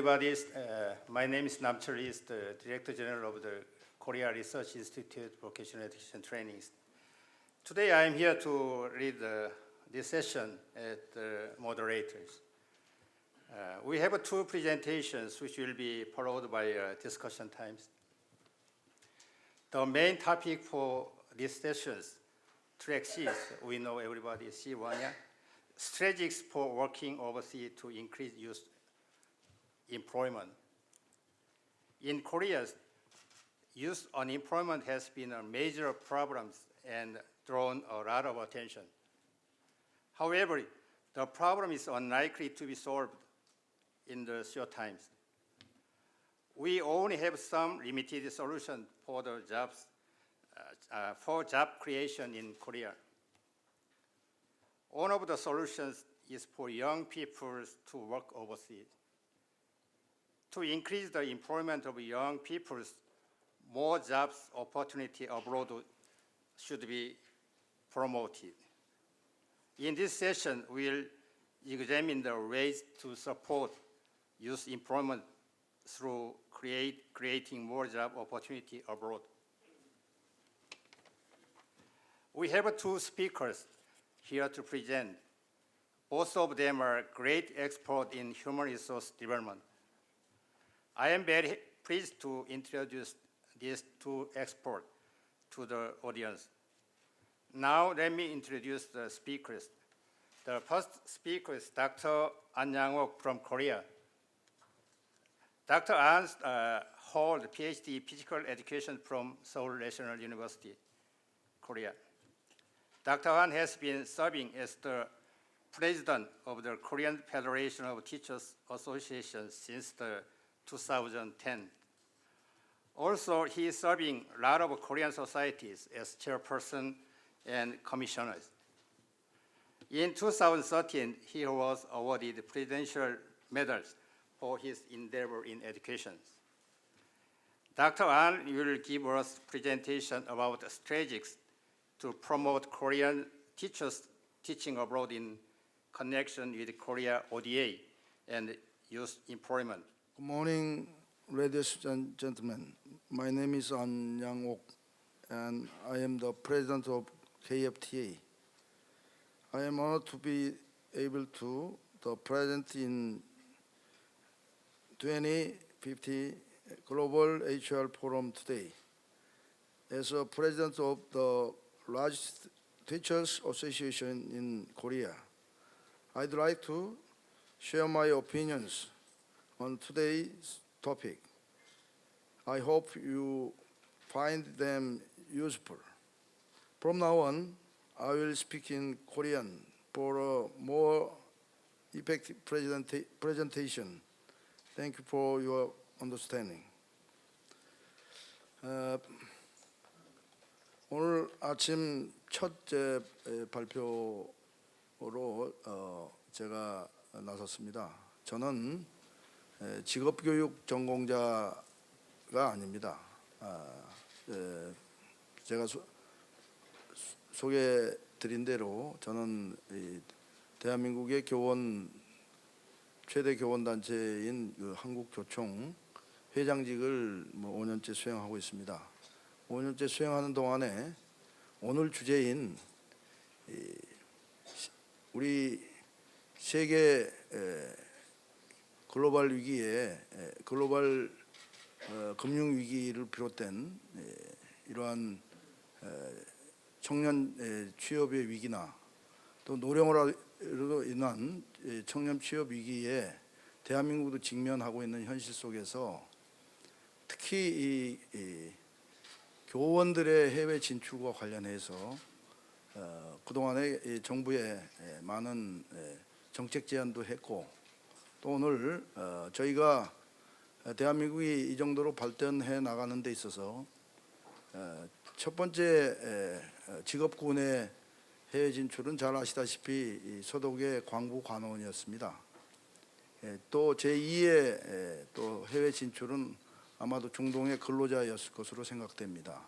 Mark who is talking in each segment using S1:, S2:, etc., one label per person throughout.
S1: everybody. My name is Namchul, the Director General of the Korea Research Institute Vocational Education Trainings. Today I am here to lead this session at the moderators. We have two presentations which will be followed by discussion times. The main topic for these sessions, track C, we know everybody is C-1, yeah? Strategies for working overseas to increase youth employment. In Korea, youth unemployment has been a major problem and drawn a lot of attention. However, the problem is unlikely to be solved in the short times. We only have some limited solution for the jobs, for job creation in Korea. One of the solutions is for young people to work overseas. To increase the employment of young people, more jobs opportunity abroad should be promoted. In this session, we'll examine the ways to support youth employment through creating more job opportunity abroad. We have two speakers here to present. Both of them are great experts in human resource development. I am very pleased to introduce these two experts to the audience. Now let me introduce the speakers. The first speaker is Dr. Yangok from Korea. Dr. An holds PhD Physical Education from Seoul National University, Korea. Dr. Han has been serving as the president of the Korean Federation of Teachers Association since 2010. Also, he is serving a lot of Korean societies as chairperson and commissioners. In 2013, he was awarded presidential medals for his endeavor in education. Dr. An will give us a presentation about strategies to promote Korean teachers teaching abroad in connection with Korea ODA and youth employment.
S2: Good morning, ladies and gentlemen. My name is Yangok, and I am the president of KFTA. I am honored to be able to present in 2050 Global HR Forum today. As a president of the largest teachers association in Korea, I'd like to share my opinions on today's topic. I hope you find them useful. From now on, I will speak in Korean for a more effective presentation. Thank you for your understanding. 오늘 아침 첫째 발표로 제가 나섰습니다. 저는 직업교육 전공자가 아닙니다. 제가 소개드린 대로 저는 대한민국의 최대 교원단체인 한국교총 회장직을 5년째 수행하고 있습니다. 5년째 수행하는 동안에 오늘 주제인 우리 세계 글로벌 위기에 글로벌 금융 위기를 비롯된 이러한 청년 취업의 위기나 또 노령으로 인한 청년 취업 위기에 대한민국도 직면하고 있는 현실 속에서 특히 이 교원들의 해외 진출과 관련해서 그동안에 정부에 많은 정책 제안도 했고 또 오늘 저희가 대한민국이 이 정도로 발전해 나가는 데 있어서 첫 번째 직업군의 해외 진출은 잘 아시다시피 서독의 광부 관원이었습니다. 또 제2의 또 해외 진출은 아마도 중동의 근로자였을 것으로 생각됩니다.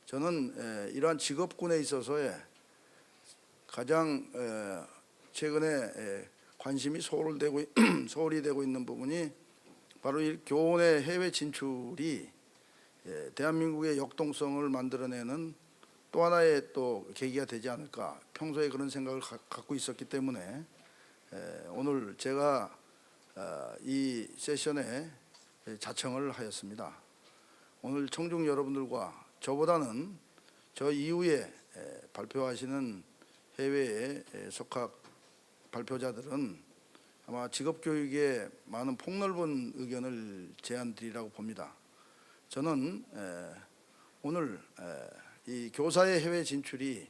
S2: 저는 이러한 직업군에 있어서의 가장 최근에 관심이 소홀히 되고 있는 부분이 바로 이 교원의 해외 진출이 대한민국의 역동성을 만들어내는 또 하나의 또 계기가 되지 않을까, 평소에 그런 생각을 갖고 있었기 때문에 오늘 제가 이 세션에 자청을 하였습니다. 오늘 청중 여러분들과 저보다는 저 이후에 발표하시는 해외의 석학 발표자들은 아마 직업교육에 많은 폭넓은 의견을 제안드리라고 봅니다. 저는 오늘 이 교사의 해외 진출이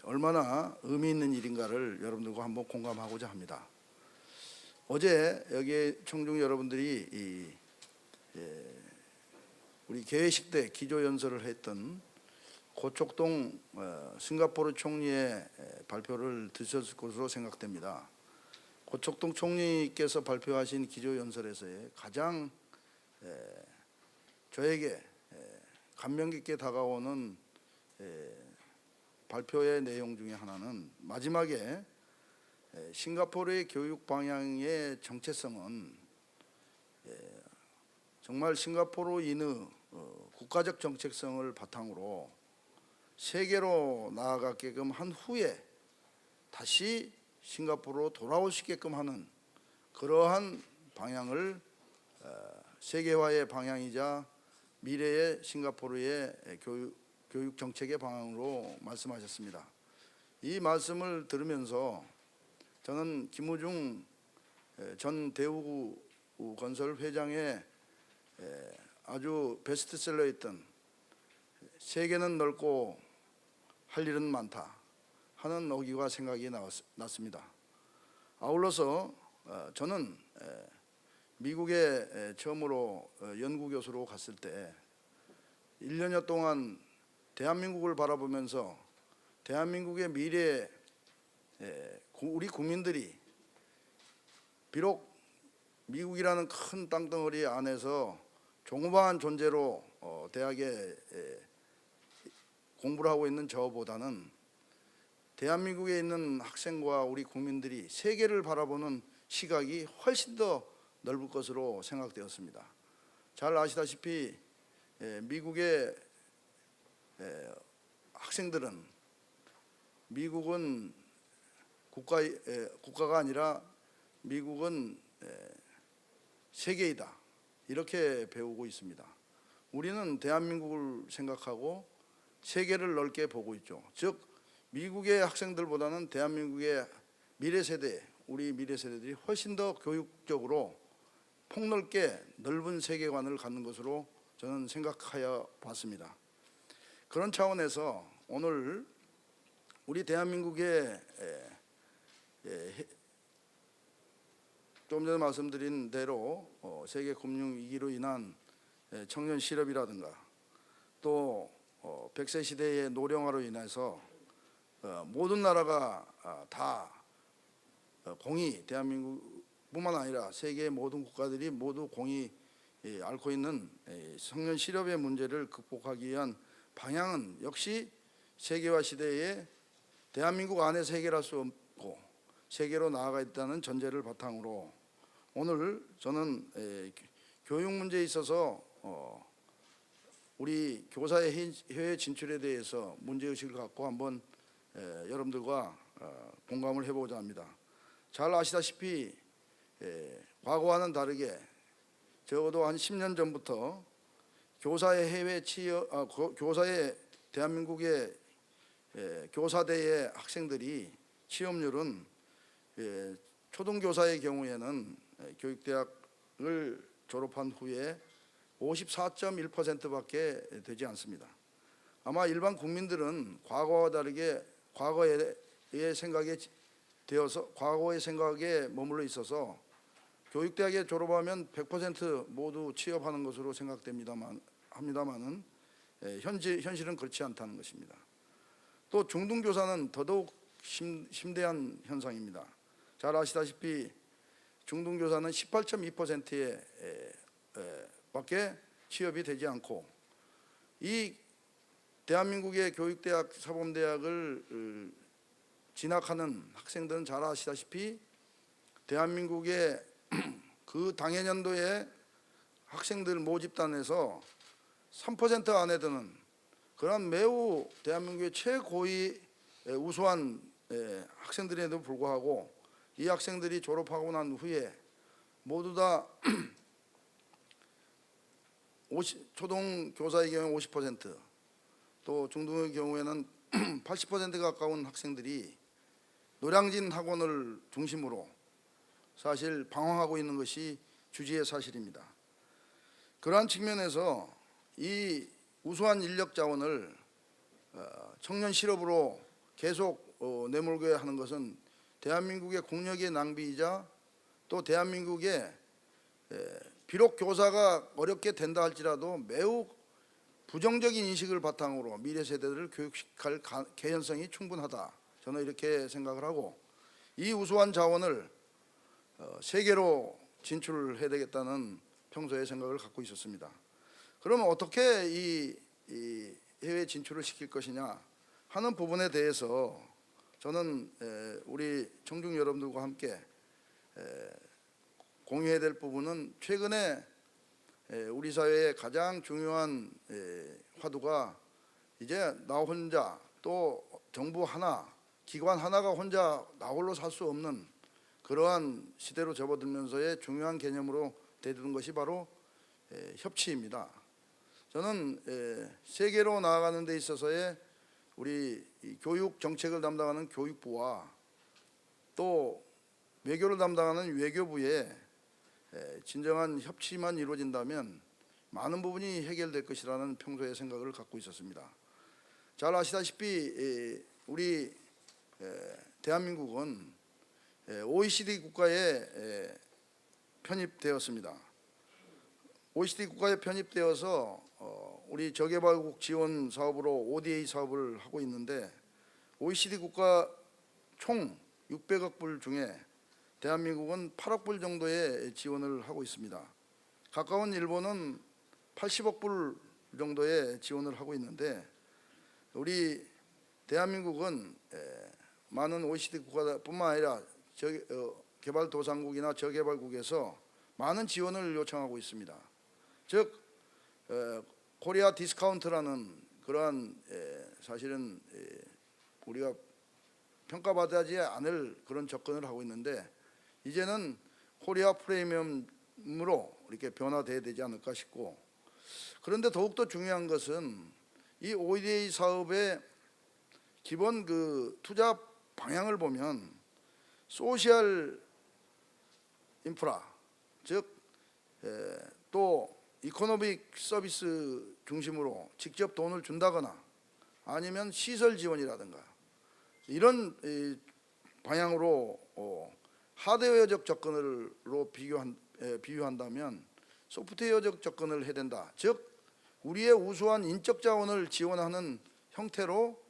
S2: 얼마나 의미 있는 일인가를 여러분들과 한번 공감하고자 합니다. 어제 여기 청중 여러분들이 우리 개회식 때 기조연설을 했던 고촉동 싱가포르 총리의 발표를 들으셨을 것으로 생각됩니다. 고촉동 총리께서 발표하신 기조연설에서의 가장 저에게 감명 깊게 다가오는 발표의 내용 중에 하나는 마지막에 싱가포르의 교육 방향의 정체성은 정말 싱가포르인의 국가적 정체성을 바탕으로 세계로 나아가게끔 한 후에 다시 싱가포르로 돌아올 수 있게끔 하는 그러한 방향을 세계화의 방향이자 미래의 싱가포르의 교육 정책의 방향으로 말씀하셨습니다. 이 말씀을 들으면서 저는 김우중 전 대우건설 회장의 아주 베스트셀러였던 세계는 넓고 할 일은 많다 하는 어기와 생각이 났습니다. 아울러서 저는 미국에 처음으로 연구교수로 갔을 때 1년여 동안 대한민국을 바라보면서 대한민국의 미래에 우리 국민들이 비록 미국이라는 큰 땅덩어리 안에서 조그마한 존재로 대학에 공부를 하고 있는 저보다는 대한민국에 있는 학생과 우리 국민들이 세계를 바라보는 시각이 훨씬 더 넓을 것으로 생각되었습니다. 잘 아시다시피 미국의 학생들은 미국은 국가가 아니라 미국은 세계이다 이렇게 배우고 있습니다. 우리는 대한민국을 생각하고 세계를 넓게 보고 있죠. 즉 미국의 학생들보다는 대한민국의 미래 세대, 우리 미래 세대들이 훨씬 더 교육적으로 폭넓게 넓은 세계관을 갖는 것으로 저는 생각하여 봤습니다. 그런 차원에서 오늘 우리 대한민국의 좀 전에 말씀드린 대로 세계 금융 위기로 인한 청년 실업이라든가 또 100세 시대의 노령화로 인해서 모든 나라가 다 공히 대한민국뿐만 아니라 세계의 모든 국가들이 모두 공히 앓고 있는 청년 실업의 문제를 극복하기 위한 방향은 역시 세계화 시대에 대한민국 안에서 해결할 수 없고 세계로 나아가 있다는 전제를 바탕으로 오늘 저는 교육 문제에 있어서 우리 교사의 해외 진출에 대해서 문제의식을 갖고 한번 여러분들과 공감을 해보고자 합니다. 잘 아시다시피 과거와는 다르게 적어도 한 10년 전부터 교사의 해외 교사의 대한민국의 교사대의 학생들이 취업률은 초등교사의 경우에는 교육대학을 졸업한 후에 54.1%밖에 되지 않습니다. 아마 일반 국민들은 과거와 다르게 과거의 생각에 머물러 있어서 교육대학에 졸업하면 100% 모두 취업하는 것으로 합니다만은 현실은 그렇지 않다는 것입니다. 또 중등교사는 더더욱 심대한 현상입니다. 잘 아시다시피 중등교사는 18.2%에 밖에 취업이 되지 않고 이 대한민국의 교육대학, 사범대학을 진학하는 학생들은 잘 아시다시피 대한민국의 그 당해년도에 학생들 모집단에서 3% 안에 드는 그런 매우 대한민국의 최고위 우수한 학생들에도 불구하고 이 학생들이 졸업하고 난 후에 모두 다 초등 교사의 경우에 50%, 또 중등의 경우에는 80% 가까운 학생들이 노량진 학원을 중심으로 사실 방황하고 있는 것이 주지의 사실입니다. 그러한 측면에서 이 우수한 인력 자원을 청년 실업으로 계속 내몰게 하는 것은 대한민국의 국력의 낭비이자 또 대한민국의 비록 교사가 어렵게 된다 할지라도 매우 부정적인 인식을 바탕으로 미래 세대들을 교육할 개연성이 충분하다. 저는 이렇게 생각을 하고 이 우수한 자원을 세계로 진출해야 되겠다는 평소에 생각을 갖고 있었습니다. 그러면 어떻게 이 해외 진출을 시킬 것이냐 하는 부분에 대해서 저는 우리 청중 여러분들과 함께 공유해야 될 부분은 최근에 우리 사회의 가장 중요한 화두가 이제 나 혼자 또 정부 하나, 기관 하나가 혼자 나 홀로 살 수 없는 그러한 시대로 접어들면서의 중요한 개념으로 대두는 것이 바로 협치입니다. 저는 세계로 나아가는 데 있어서의 우리 교육 정책을 담당하는 교육부와 또 외교를 담당하는 외교부의 진정한 협치만 이루어진다면 많은 부분이 해결될 것이라는 평소의 생각을 갖고 있었습니다. 잘 아시다시피 우리 대한민국은 OECD 국가에 편입되었습니다. OECD 국가에 편입되어서 우리 저개발국 지원 사업으로 ODA 사업을 하고 있는데 OECD 국가 총 600억 불 중에 대한민국은 8억 불 정도의 지원을 하고 있습니다. 가까운 일본은 80억 불 정도의 지원을 하고 있는데 우리 대한민국은 많은 OECD 국가뿐만 아니라 개발도상국이나 저개발국에서 많은 지원을 요청하고 있습니다. 즉 코리아 디스카운트라는 그러한 사실은 우리가 평가받지 않을 그런 접근을 하고 있는데 이제는 코리아 프리미엄으로 이렇게 변화돼야 되지 않을까 싶고, 그런데 더욱더 중요한 것은 이 ODA 사업의 기본 그 투자 방향을 보면 소셜 인프라, 즉 또 이코노믹 서비스 중심으로 직접 돈을 준다거나 아니면 시설 지원이라든가 이런 방향으로 하드웨어적 접근으로 비유한다면 소프트웨어적 접근을 해야 된다. 즉 우리의 우수한 인적 자원을 지원하는 형태로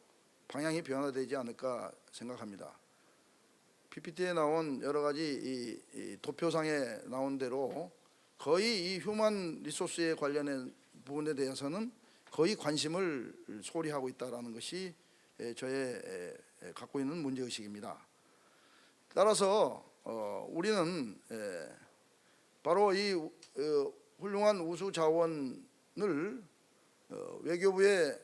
S2: 방향이 변화되지 않을까 생각합니다. PPT에 나온 여러 가지 이 도표상에 나온 대로 거의 이 휴먼 리소스에 관련된 부분에 대해서는 거의 관심을 소홀히 하고 있다는 것이 저의 갖고 있는 문제의식입니다. 따라서 우리는 바로 이 훌륭한 우수 자원을 외교부의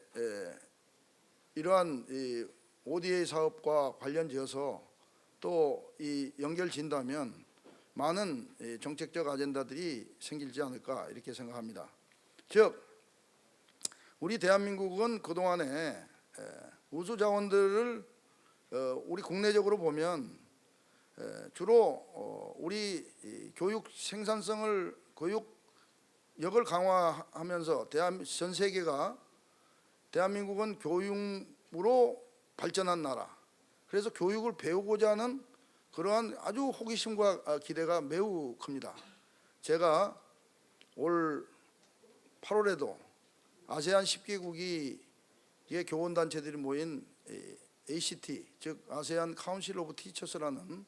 S2: 이러한 이 ODA 사업과 관련지어서 또 이 연결진다면 많은 정책적 아젠다들이 생기지 않을까 이렇게 생각합니다. 즉 우리 대한민국은 그동안에 우수 자원들을 우리 국내적으로 보면 주로 우리 교육 생산성을 교육력을 강화하면서 전 세계가 대한민국은 교육으로 발전한 나라, 그래서 교육을 배우고자 하는 그러한 아주 호기심과 기대가 매우 큽니다. 제가 올 8월에도 아세안 10개국이 교원단체들이 모인 ACT, 즉 아세안 카운실 오브 티처스라는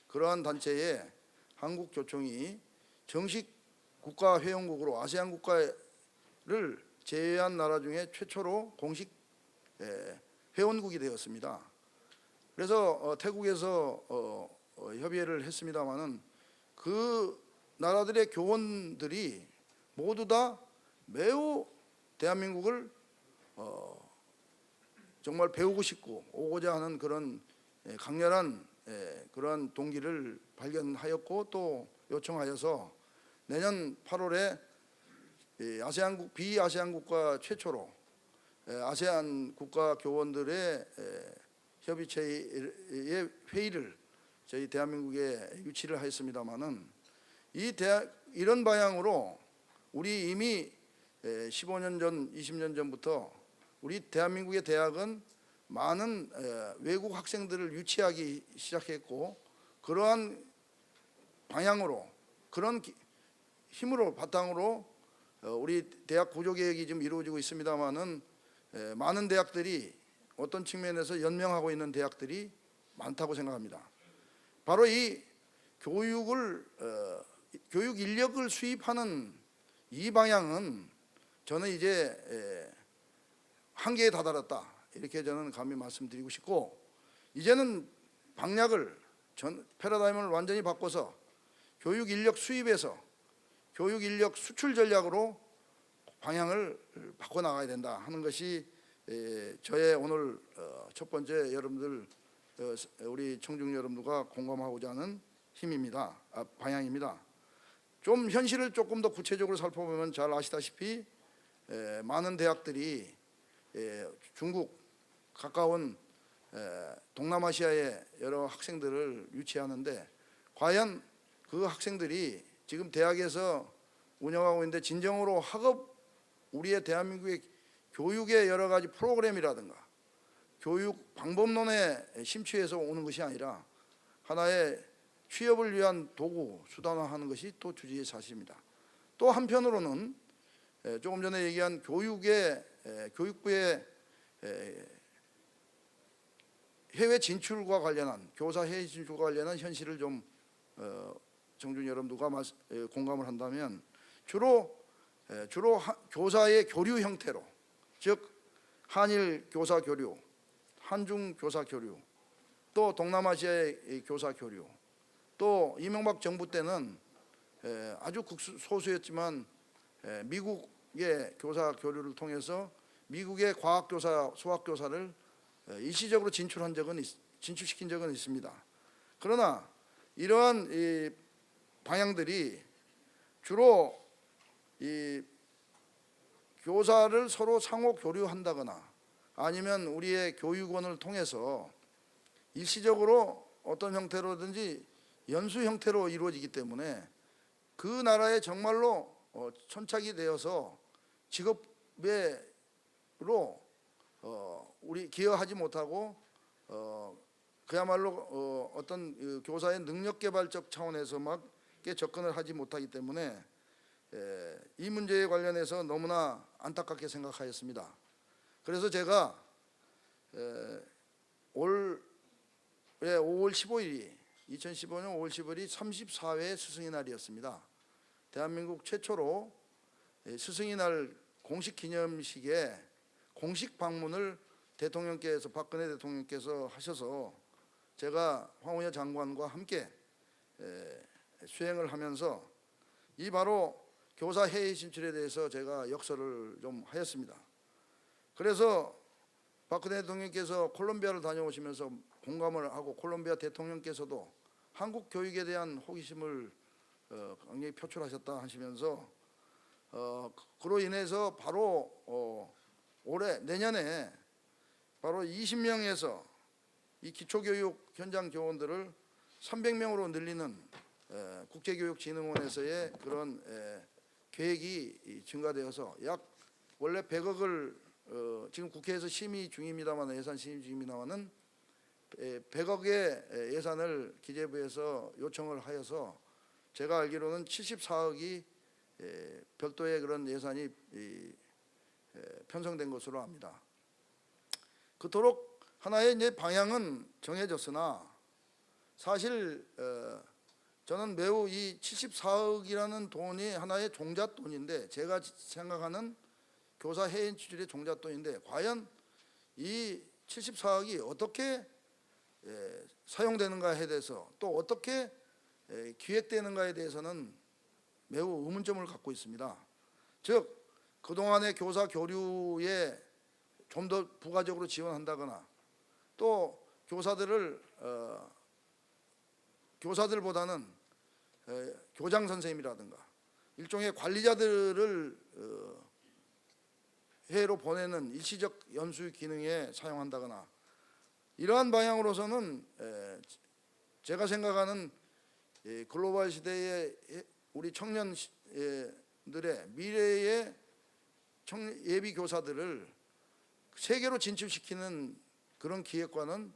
S2: 그러한 단체에 한국 교총이 정식 국가 회원국으로 아세안 국가를 제외한 나라 중에 최초로 공식 회원국이 되었습니다. 그래서 태국에서 협의회를 했습니다마는 그 나라들의 교원들이 모두 다 매우 대한민국을 정말 배우고 싶고 오고자 하는 그런 강렬한 그러한 동기를 발견하였고 또 요청하여서 내년 8월에 아세안국 비아세안 국가 최초로 아세안 국가 교원들의 협의체의 회의를 저희 대한민국에 유치를 하였습니다마는 이런 방향으로 우리 이미 15년 전, 20년 전부터 우리 대한민국의 대학은 많은 외국 학생들을 유치하기 시작했고 그러한 방향으로 그런 힘으로 바탕으로 우리 대학 구조 개혁이 지금 이루어지고 있습니다마는 많은 대학들이 어떤 측면에서 연명하고 있는 대학들이 많다고 생각합니다. 바로 이 교육 인력을 수입하는 이 방향은 저는 이제 한계에 다다랐다 이렇게 저는 감히 말씀드리고 싶고 이제는 방향을 패러다임을 완전히 바꿔서 교육 인력 수입에서 교육 인력 수출 전략으로 방향을 바꿔 나가야 된다 하는 것이 저의 오늘 첫 번째 여러분들 우리 청중 여러분들과 공감하고자 하는 힘입니다. 방향입니다. 좀 현실을 조금 더 구체적으로 살펴보면 잘 아시다시피 많은 대학들이 중국 가까운 동남아시아의 여러 학생들을 유치하는데 과연 그 학생들이 지금 대학에서 운영하고 있는데 진정으로 우리의 대한민국의 교육의 여러 가지 프로그램이라든가 교육 방법론에 심취해서 오는 것이 아니라 하나의 취업을 위한 도구, 수단화하는 것이 또 주지의 사실입니다. 또 한편으로는 조금 전에 얘기한 교육부의 해외 진출과 관련한 교사 해외 진출과 관련한 현실을 좀 청중 여러분들과 공감을 한다면 주로 교사의 교류 형태로 즉 한일 교사 교류, 한중 교사 교류, 또 동남아시아의 교사 교류, 또 이명박 정부 때는 아주 극소수였지만 미국의 교사 교류를 통해서 미국의 과학교사, 수학교사를 일시적으로 진출시킨 적은 있습니다. 그러나 이러한 이 방향들이 주로 이 교사를 서로 상호 교류한다거나 아니면 우리의 교육원을 통해서 일시적으로 어떤 형태로든지 연수 형태로 이루어지기 때문에 그 나라에 정말로 천착이 되어서 직업으로 우리 기여하지 못하고 그야말로 어떤 교사의 능력 개발적 차원에서만 접근을 하지 못하기 때문에 이 문제에 관련해서 너무나 안타깝게 생각하였습니다. 그래서 제가 올해 5월 15일이 2015년 5월 15일이 34회 스승의 날이었습니다. 대한민국 최초로 스승의 날 공식 기념식에 공식 방문을 대통령께서 박근혜 대통령께서 하셔서 제가 황운여 장관과 함께 수행을 하면서 이 바로 교사 해외 진출에 대해서 제가 역설을 좀 하였습니다. 그래서 박근혜 대통령께서 콜롬비아를 다녀오시면서 공감을 하고 콜롬비아 대통령께서도 한국 교육에 대한 호기심을 강력히 표출하셨다 하시면서 그로 인해서 바로 내년에 바로 20명에서 이 기초교육 현장 교원들을 300명으로 늘리는 국제교육진흥원에서의 그런 계획이 증가되어서 약 원래 100억을 지금 국회에서 심의 중입니다만 예산 심의 중입니다만은 100억의 예산을 기재부에서 요청을 하여서 제가 알기로는 74억이 별도의 그런 예산이 편성된 것으로 압니다. 그토록 하나의 이제 방향은 정해졌으나 사실 저는 매우 이 74억이라는 돈이 하나의 종잣돈인데 제가 생각하는 교사 해외 진출의 종잣돈인데 과연 이 74억이 어떻게 사용되는가에 대해서 또 어떻게 기획되는가에 대해서는 매우 의문점을 갖고 있습니다. 즉 그동안의 교사 교류에 좀 더 부가적으로 지원한다거나 또 교사들보다는 교장 선생님이라든가 일종의 관리자들을 해외로 보내는 일시적 연수 기능에 사용한다거나 이러한 방향으로서는 제가 생각하는 글로벌 시대의 우리 청년들의 미래의 예비 교사들을 세계로 진출시키는 그런 기획과는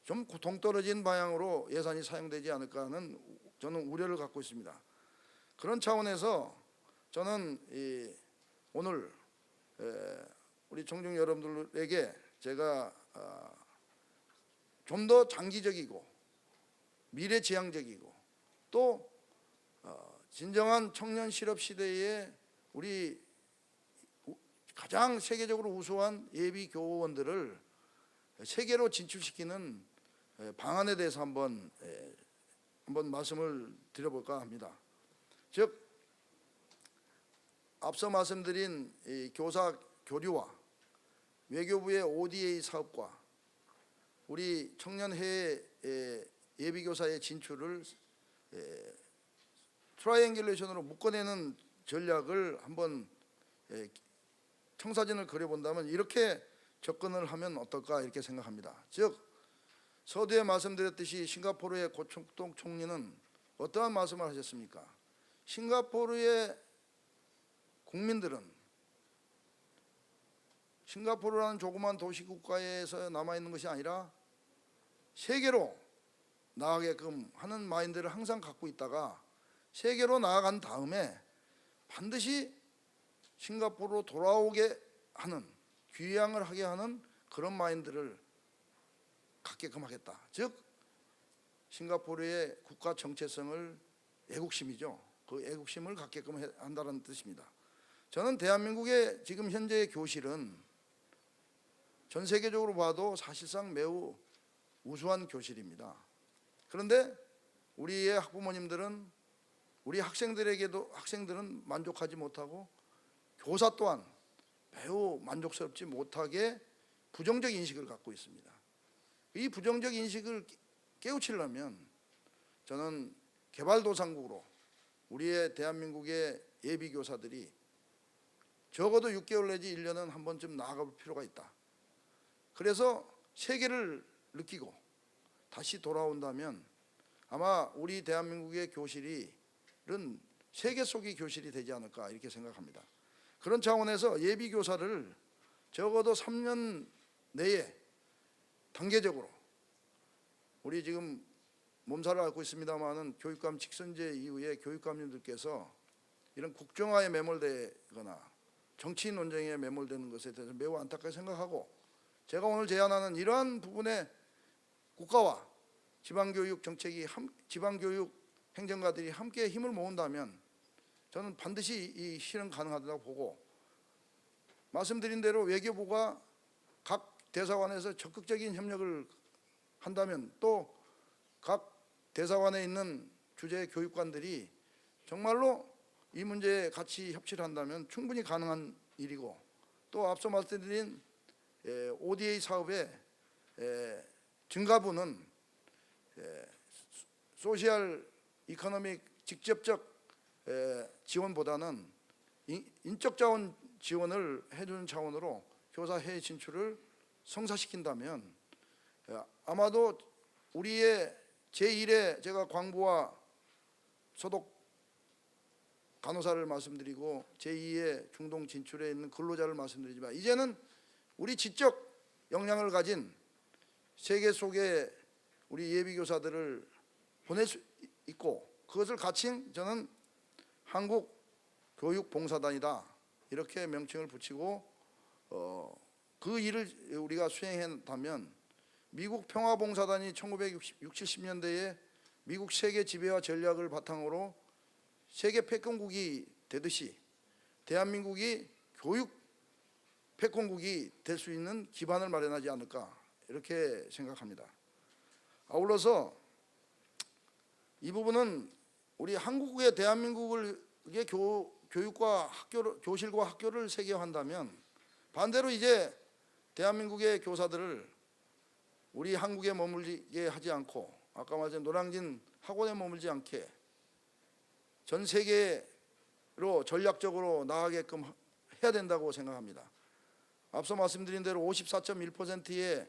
S2: 좀 동떨어진 방향으로 예산이 사용되지 않을까 하는 저는 우려를 갖고 있습니다. 그런 차원에서 저는 오늘 우리 청중 여러분들에게 제가 좀 더 장기적이고 미래지향적이고 또 진정한 청년 실업 시대에 우리 가장 세계적으로 우수한 예비 교원들을 세계로 진출시키는 방안에 대해서 한번 말씀을 드려볼까 합니다. 즉 앞서 말씀드린 교사 교류와 외교부의 ODA 사업과 우리 청년 해외 예비교사의 진출을 트라이앵귤레이션으로 묶어내는 전략을 한번 청사진을 그려본다면 이렇게 접근을 하면 어떨까 이렇게 생각합니다. 즉 서두에 말씀드렸듯이 싱가포르의 고총동 총리는 어떠한 말씀을 하셨습니까? 싱가포르의 국민들은 싱가포르라는 조그만 도시국가에서 남아있는 것이 아니라 세계로 나아가게끔 하는 마인드를 항상 갖고 있다가 세계로 나아간 다음에 반드시 싱가포르로 돌아오게 하는 귀향을 하게 하는 그런 마인드를 갖게끔 하겠다. 즉 싱가포르의 국가 정체성을 애국심이죠. 그 애국심을 갖게끔 한다는 뜻입니다. 저는 대한민국의 지금 현재의 교실은 전 세계적으로 봐도 사실상 매우 우수한 교실입니다. 그런데 우리의 학부모님들은 우리 학생들은 만족하지 못하고 교사 또한 매우 만족스럽지 못하게 부정적 인식을 갖고 있습니다. 이 부정적 인식을 깨우치려면 저는 개발도상국으로 우리의 대한민국의 예비교사들이 적어도 6개월 내지 1년은 한 번쯤 나아갈 필요가 있다. 그래서 세계를 느끼고 다시 돌아온다면 아마 우리 대한민국의 교실은 세계 속의 교실이 되지 않을까 이렇게 생각합니다. 그런 차원에서 예비교사를 적어도 3년 내에 단계적으로 우리 지금 몸살을 앓고 있습니다마는 교육감 직선제 이후에 교육감님들께서 이런 국정화에 매몰되거나 정치 논쟁에 매몰되는 것에 대해서 매우 안타깝게 생각하고 제가 오늘 제안하는 이러한 부분에 국가와 지방교육 정책이 지방교육 행정가들이 함께 힘을 모은다면 저는 반드시 이 실현 가능하다고 보고 말씀드린 대로 외교부가 각 대사관에서 적극적인 협력을 한다면 또 각 대사관에 있는 주재 교육관들이 정말로 이 문제에 같이 협치를 한다면 충분히 가능한 일이고 또 앞서 말씀드린 ODA 사업의 증가분은 소셜 이코노믹 직접적 지원보다는 인적 자원 지원을 해주는 차원으로 교사 해외 진출을 성사시킨다면 아마도 우리의 제1의 제가 광부와 소독 간호사를 말씀드리고 제2의 중동 진출에 있는 근로자를 말씀드리지만 이제는 우리 지적 역량을 가진 세계 속에 우리 예비교사들을 보낼 수 있고 그것을 가칭 저는 한국교육봉사단이다 이렇게 명칭을 붙이고 그 일을 우리가 수행한다면 미국 평화봉사단이 1960, 70년대에 미국 세계 지배화 전략을 바탕으로 세계 패권국이 되듯이 대한민국이 교육 패권국이 될 수 있는 기반을 마련하지 않을까 이렇게 생각합니다. 아울러서 이 부분은 우리 한국의 대한민국의 교육과 학교를, 교실과 학교를 세계화한다면 반대로 이제 대한민국의 교사들을 우리 한국에 머물게 하지 않고 아까 말한 노량진 학원에 머물지 않게 전 세계로 전략적으로 나아가게끔 해야 된다고 생각합니다. 앞서 말씀드린 대로 54.1%의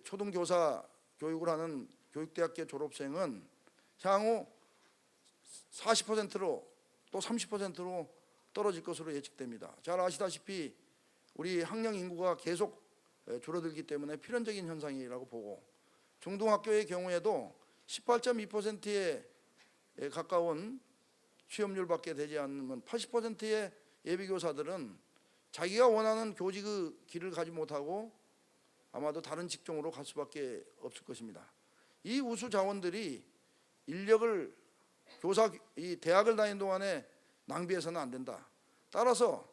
S2: 초등교사 교육을 하는 교육대학교 졸업생은 향후 40%로 또 30%로 떨어질 것으로 예측됩니다. 잘 아시다시피 우리 학령 인구가 계속 줄어들기 때문에 필연적인 현상이라고 보고 중등학교의 경우에도 18.2%에 가까운 취업률밖에 되지 않으면 80%의 예비교사들은 자기가 원하는 교직의 길을 가지 못하고 아마도 다른 직종으로 갈 수밖에 없을 것입니다. 이 우수 자원들이 인력을 이 대학을 다니는 동안에 낭비해서는 안 된다. 따라서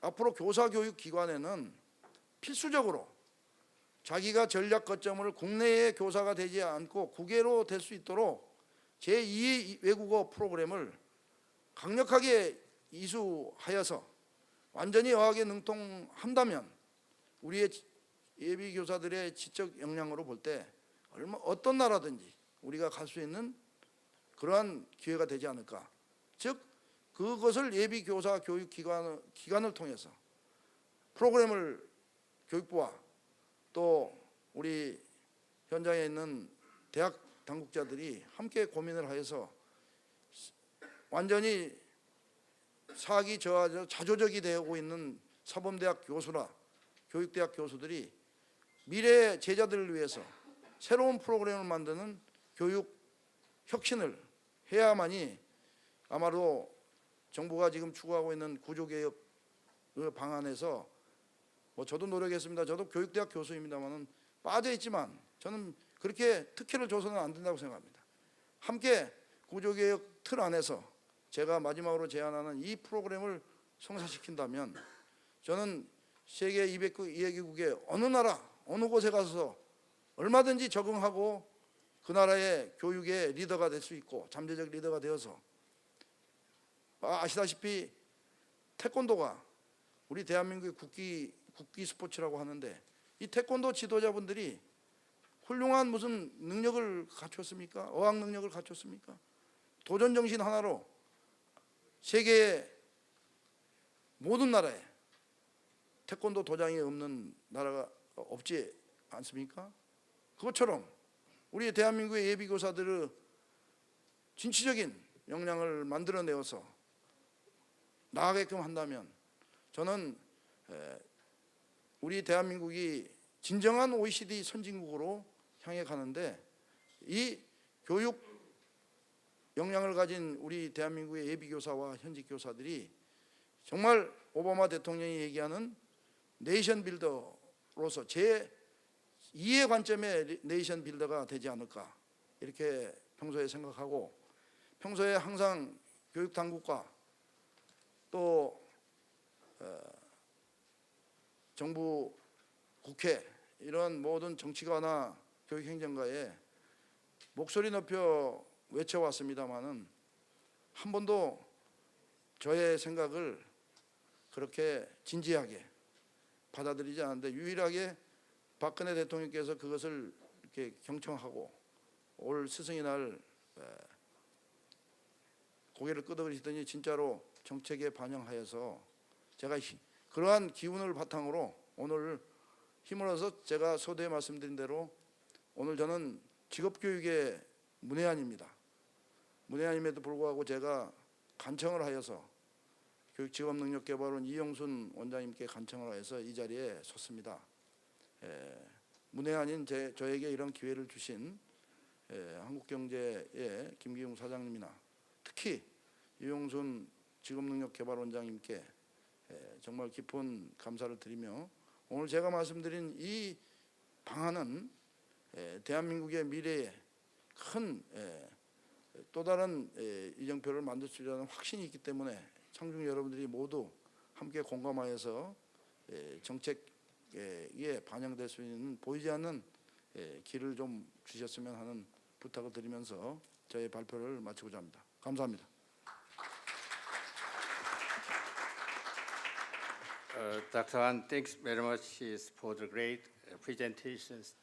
S2: 앞으로 교사교육기관에는 필수적으로 자기가 전략 거점을 국내의 교사가 되지 않고 국외로 될 수 있도록 제2의 외국어 프로그램을 강력하게 이수하여서 완전히 어학에 능통한다면 우리의 예비교사들의 지적 역량으로 볼 때 어떤 나라든지 우리가 갈 수 있는 그러한 기회가 되지 않을까. 즉 그것을 예비교사 교육기관을 통해서 프로그램을 교육부와 또 우리 현장에 있는 대학 당국자들이 함께 고민을 하여서 완전히 사기 자조적이 되고 있는 사범대학 교수나 교육대학 교수들이 미래의 제자들을 위해서 새로운 프로그램을 만드는 교육 혁신을 해야만이 아마도 정부가 지금 추구하고 있는 구조개혁 방안에서 저도 노력했습니다. 저도 교육대학 교수입니다만은 빠져 있지만 저는 그렇게 특혜를 줘서는 안 된다고 생각합니다. 함께 구조개혁 틀 안에서 제가 마지막으로 제안하는 이 프로그램을 성사시킨다면 저는 세계 200개국의 어느 나라 어느 곳에 가서 얼마든지 적응하고 그 나라의 교육의 리더가 될 수 있고 잠재적 리더가 되어서 아시다시피 태권도가 우리 대한민국의 국기 스포츠라고 하는데 이 태권도 지도자분들이 훌륭한 무슨 능력을 갖췄습니까? 어학 능력을 갖췄습니까? 도전 정신 하나로 세계의 모든 나라에 태권도 도장이 없는 나라가 없지 않습니까? 그것처럼 우리 대한민국의 예비교사들의 진취적인 역량을 만들어내어서 나아가게끔 한다면 저는 우리 대한민국이 진정한 OECD 선진국으로 향해 가는데 이 교육 역량을 가진 우리 대한민국의 예비교사와 현직 교사들이 정말 오바마 대통령이 얘기하는 네이션 빌더로서 제2의 관점의 네이션 빌더가 되지 않을까 이렇게 평소에 생각하고 평소에 항상 교육 당국과 또 정부, 국회 이런 모든 정치가나 교육행정가에 목소리 높여 외쳐왔습니다마는 한 번도 저의 생각을 그렇게 진지하게 받아들이지 않는데 유일하게 박근혜 대통령께서 그것을 이렇게 경청하고 올 스승의 날 고개를 끄덕이시더니 진짜로 정책에 반영하여서 제가 그러한 기운을 바탕으로 오늘 힘을 얻어서 제가 서두에 말씀드린 대로 오늘 저는 직업교육의 문외한입니다. 문외한임에도 불구하고 제가 간청을 하여서 교육직업능력개발원 이영순 원장님께 간청을 하여서 이 자리에 섰습니다. 문외한인 저에게 이런 기회를 주신 한국경제의 김기웅 사장님이나 특히 이영순 직업능력개발원장님께 정말 깊은 감사를 드리며 오늘 제가 말씀드린 이 방안은 대한민국의 미래에 큰 또 다른 이정표를 만들 수 있다는 확신이 있기 때문에 청중 여러분들이 모두 함께 공감하여서 정책에 반영될 수 있는 보이지 않는 길을 좀 주셨으면 하는 부탁을 드리면서 저의 발표를 마치고자 합니다. 감사합니다.
S1: Dr. Han, thanks very much for the great presentations.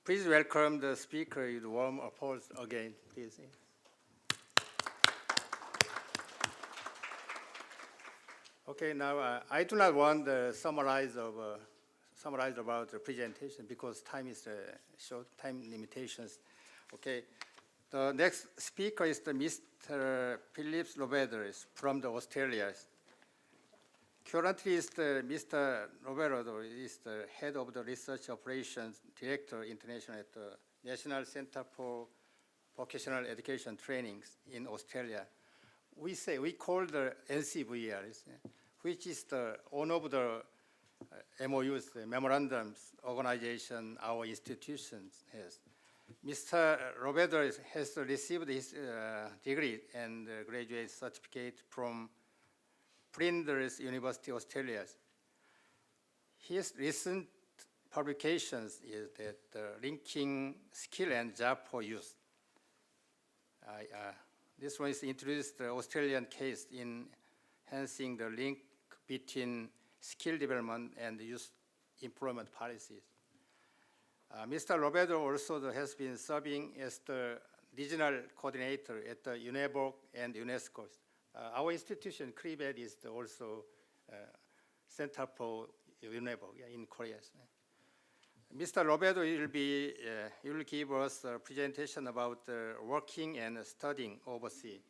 S1: Please welcome the speaker with warm applause again, please. Okay, now I do not want to summarize about the presentation because time is short, time limitations. Okay, the next speaker is the Mr. Philippe Roberts from the Australia. Currently, Mr. Roberto is the head of the Research Operations Director International at the National Center for Vocational Education Trainings in Australia. We call the NCVER, which is one of the MOUs, the memorandums organization our institutions has. Mr. Roberto has received his degree and graduate certificate from Flinders University, Australia. His recent publications is that linking skill and job for youth. This one is introduced the Australian case in enhancing the link between skill development and youth employment policies. Mr. Roberto also has been serving as the regional coordinator at the UNEVOC and UNESCO. Our institution, KRIVET, is also Center for UNEVOC in Korea. Mr. Roberto will give us a presentation about working and studying overseas,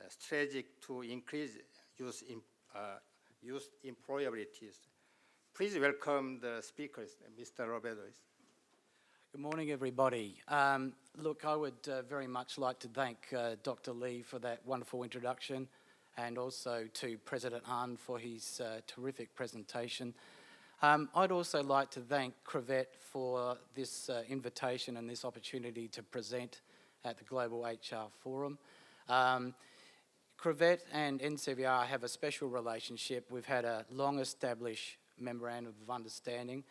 S1: strategy to increase youth employability. Please welcome the speakers, Mr. Roberto.
S3: Good morning, everybody. Look, I would very much like to thank Dr. Lee for that wonderful introduction, and also to President Han for his terrific presentation. I'd also like to thank KRIVET for this invitation and this opportunity to present at the Global HR Forum. KRIVET and NCVER have a special relationship. We've had a long-established memorandum of understanding.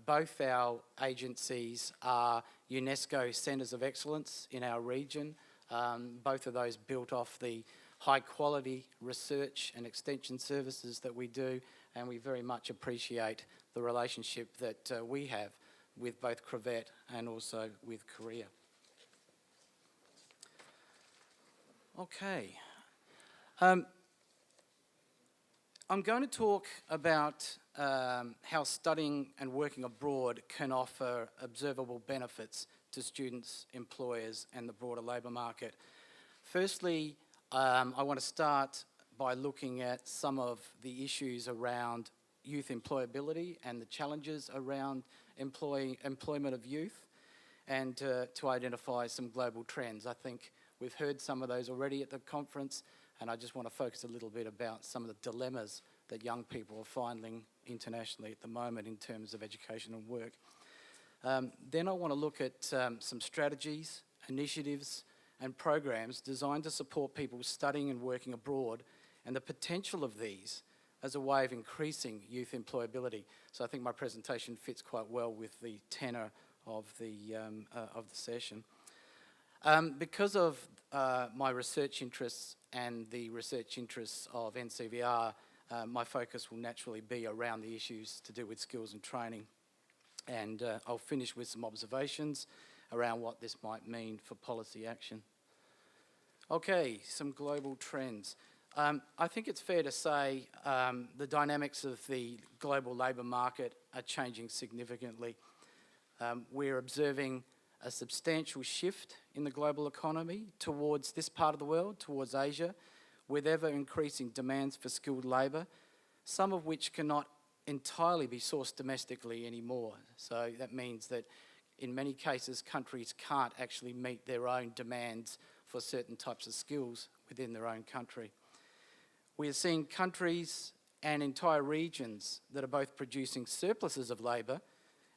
S3: Both our agencies are UNESCO Centres of Excellence in our region. Both of those built off the high-quality research and extension services that we do, and we very much appreciate the relationship that we have with both KRIVET and also with Korea. Okay. I'm going to talk about how studying and working abroad can offer observable benefits to students, employers, and the broader labour market. Firstly, I want to start by looking at some of the issues around youth employability and the challenges around employment of youth, and to identify some global trends. I think we've heard some of those already at the conference, and I just want to focus a little bit about some of the dilemmas that young people are finding internationally at the moment in terms of education and work. Then I want to look at some strategies, initiatives, and programs designed to support people studying and working abroad, and the potential of these as a way of increasing youth employability. So I think my presentation fits quite well with the tenor of the session. Because of my research interests and the research interests of NCVER, my focus will naturally be around the issues to do with skills and training. And I'll finish with some observations around what this might mean for policy action. Okay, some global trends. I think it's fair to say the dynamics of the global labour market are changing significantly. We're observing a substantial shift in the global economy towards this part of the world, towards Asia, with ever-increasing demands for skilled labour, some of which cannot entirely be sourced domestically anymore. So that means that in many cases, countries can't actually meet their own demands for certain types of skills within their own country. We are seeing countries and entire regions that are both producing surpluses of labour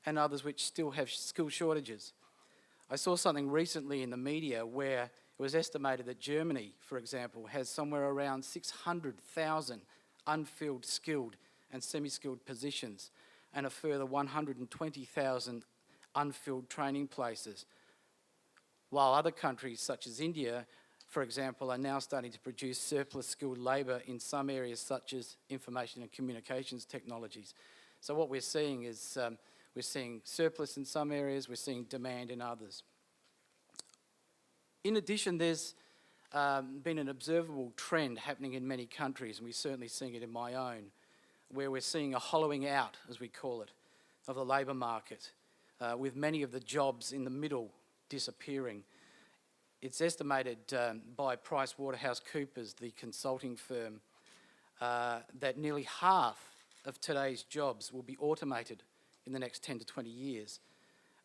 S3: and others which still have skill shortages. I saw something recently in the media where it was estimated that Germany, for example, has somewhere around 600,000 unfilled skilled and semi-skilled positions, and a further 120,000 unfilled training places. while other countries such as India, for example, are now starting to produce surplus skilled labour in some areas such as information and communications technologies. So what we're seeing is we're seeing surplus in some areas, we're seeing demand in others. In addition, there's been an observable trend happening in many countries, and we're certainly seeing it in my own, where we're seeing a hollowing out, as we call it, of the labour market, with many of the jobs in the middle disappearing. It's estimated by PricewaterhouseCoopers, the consulting firm, that nearly half of today's jobs will be automated in the next 10 to 20 years,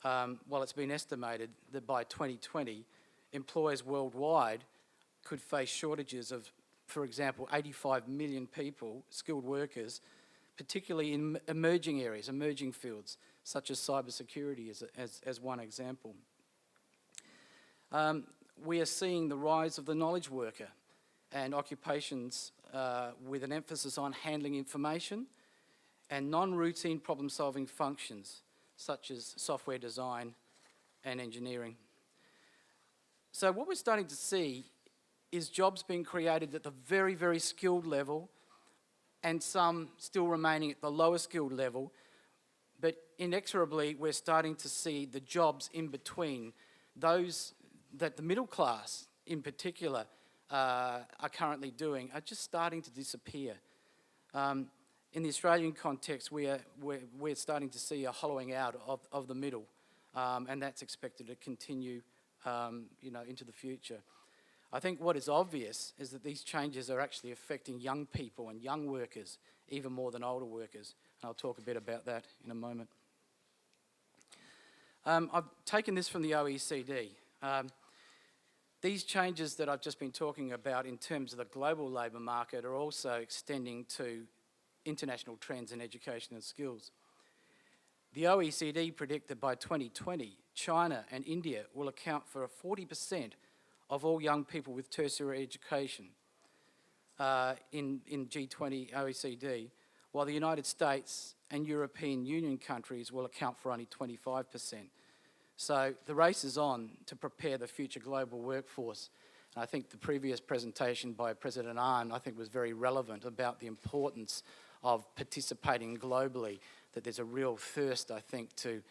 S3: while it's been estimated that by 2020, employers worldwide could face shortages of, for example, 85 million people, skilled workers, particularly in emerging areas, emerging fields, such as cybersecurity as one example. We are seeing the rise of the knowledge worker and occupations with an emphasis on handling information and non-routine problem-solving functions, such as software design and engineering. So what we're starting to see is jobs being created at the very, very skilled level and some still remaining at the lower skilled level, but inexorably we're starting to see the jobs in between, those that the middle class in particular are currently doing, are just starting to disappear. In the Australian context, we're starting to see a hollowing out of the middle, and that's expected to continue into the future. I think what is obvious is that these changes are actually affecting young people and young workers even more than older workers. And I'll talk a bit about that in a moment. I've taken this from the OECD. These changes that I've just been talking about in terms of the global labour market are also extending to international trends in education and skills. The OECD predict that by 2020, China and India will account for 40% of all young people with tertiary education in G20 OECD, while the United States and European Union countries will account for only 25%. So the race is on to prepare the future global workforce. And I think the previous presentation by President Ahn, I think, was very relevant about the importance of participating globally, that there's a real thirst, I think, to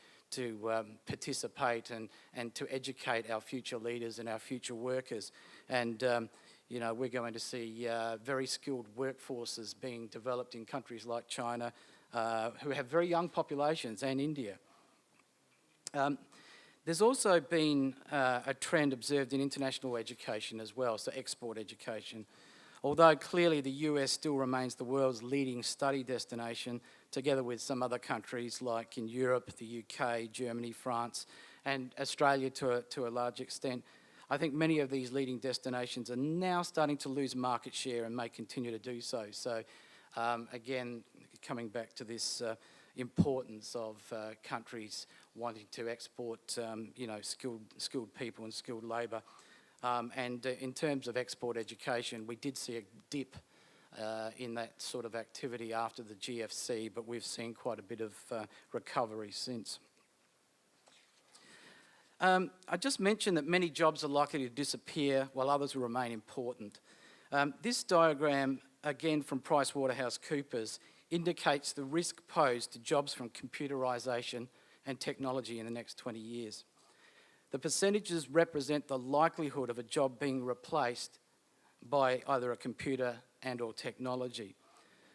S3: participate and to educate our future leaders and our future workers. And we're going to see very skilled workforces being developed in countries like China, who have very young populations, and India. There's also been a trend observed in international education as well, so export education. Although clearly the US still remains the world's leading study destination, together with some other countries like in Europe, the UK, Germany, France, and Australia to a large extent, I think many of these leading destinations are now starting to lose market share and may continue to do so. So again, coming back to this importance of countries wanting to export, skilled people and skilled labour. And in terms of export education, we did see a dip in that sort of activity after the GFC, but we've seen quite a bit of recovery since. I just mentioned that many jobs are likely to disappear while others will remain important. This diagram, again from PricewaterhouseCoopers, indicates the risk posed to jobs from computerisation and technology in the next 20 years. The percentages represent the likelihood of a job being replaced by either a computer and or technology.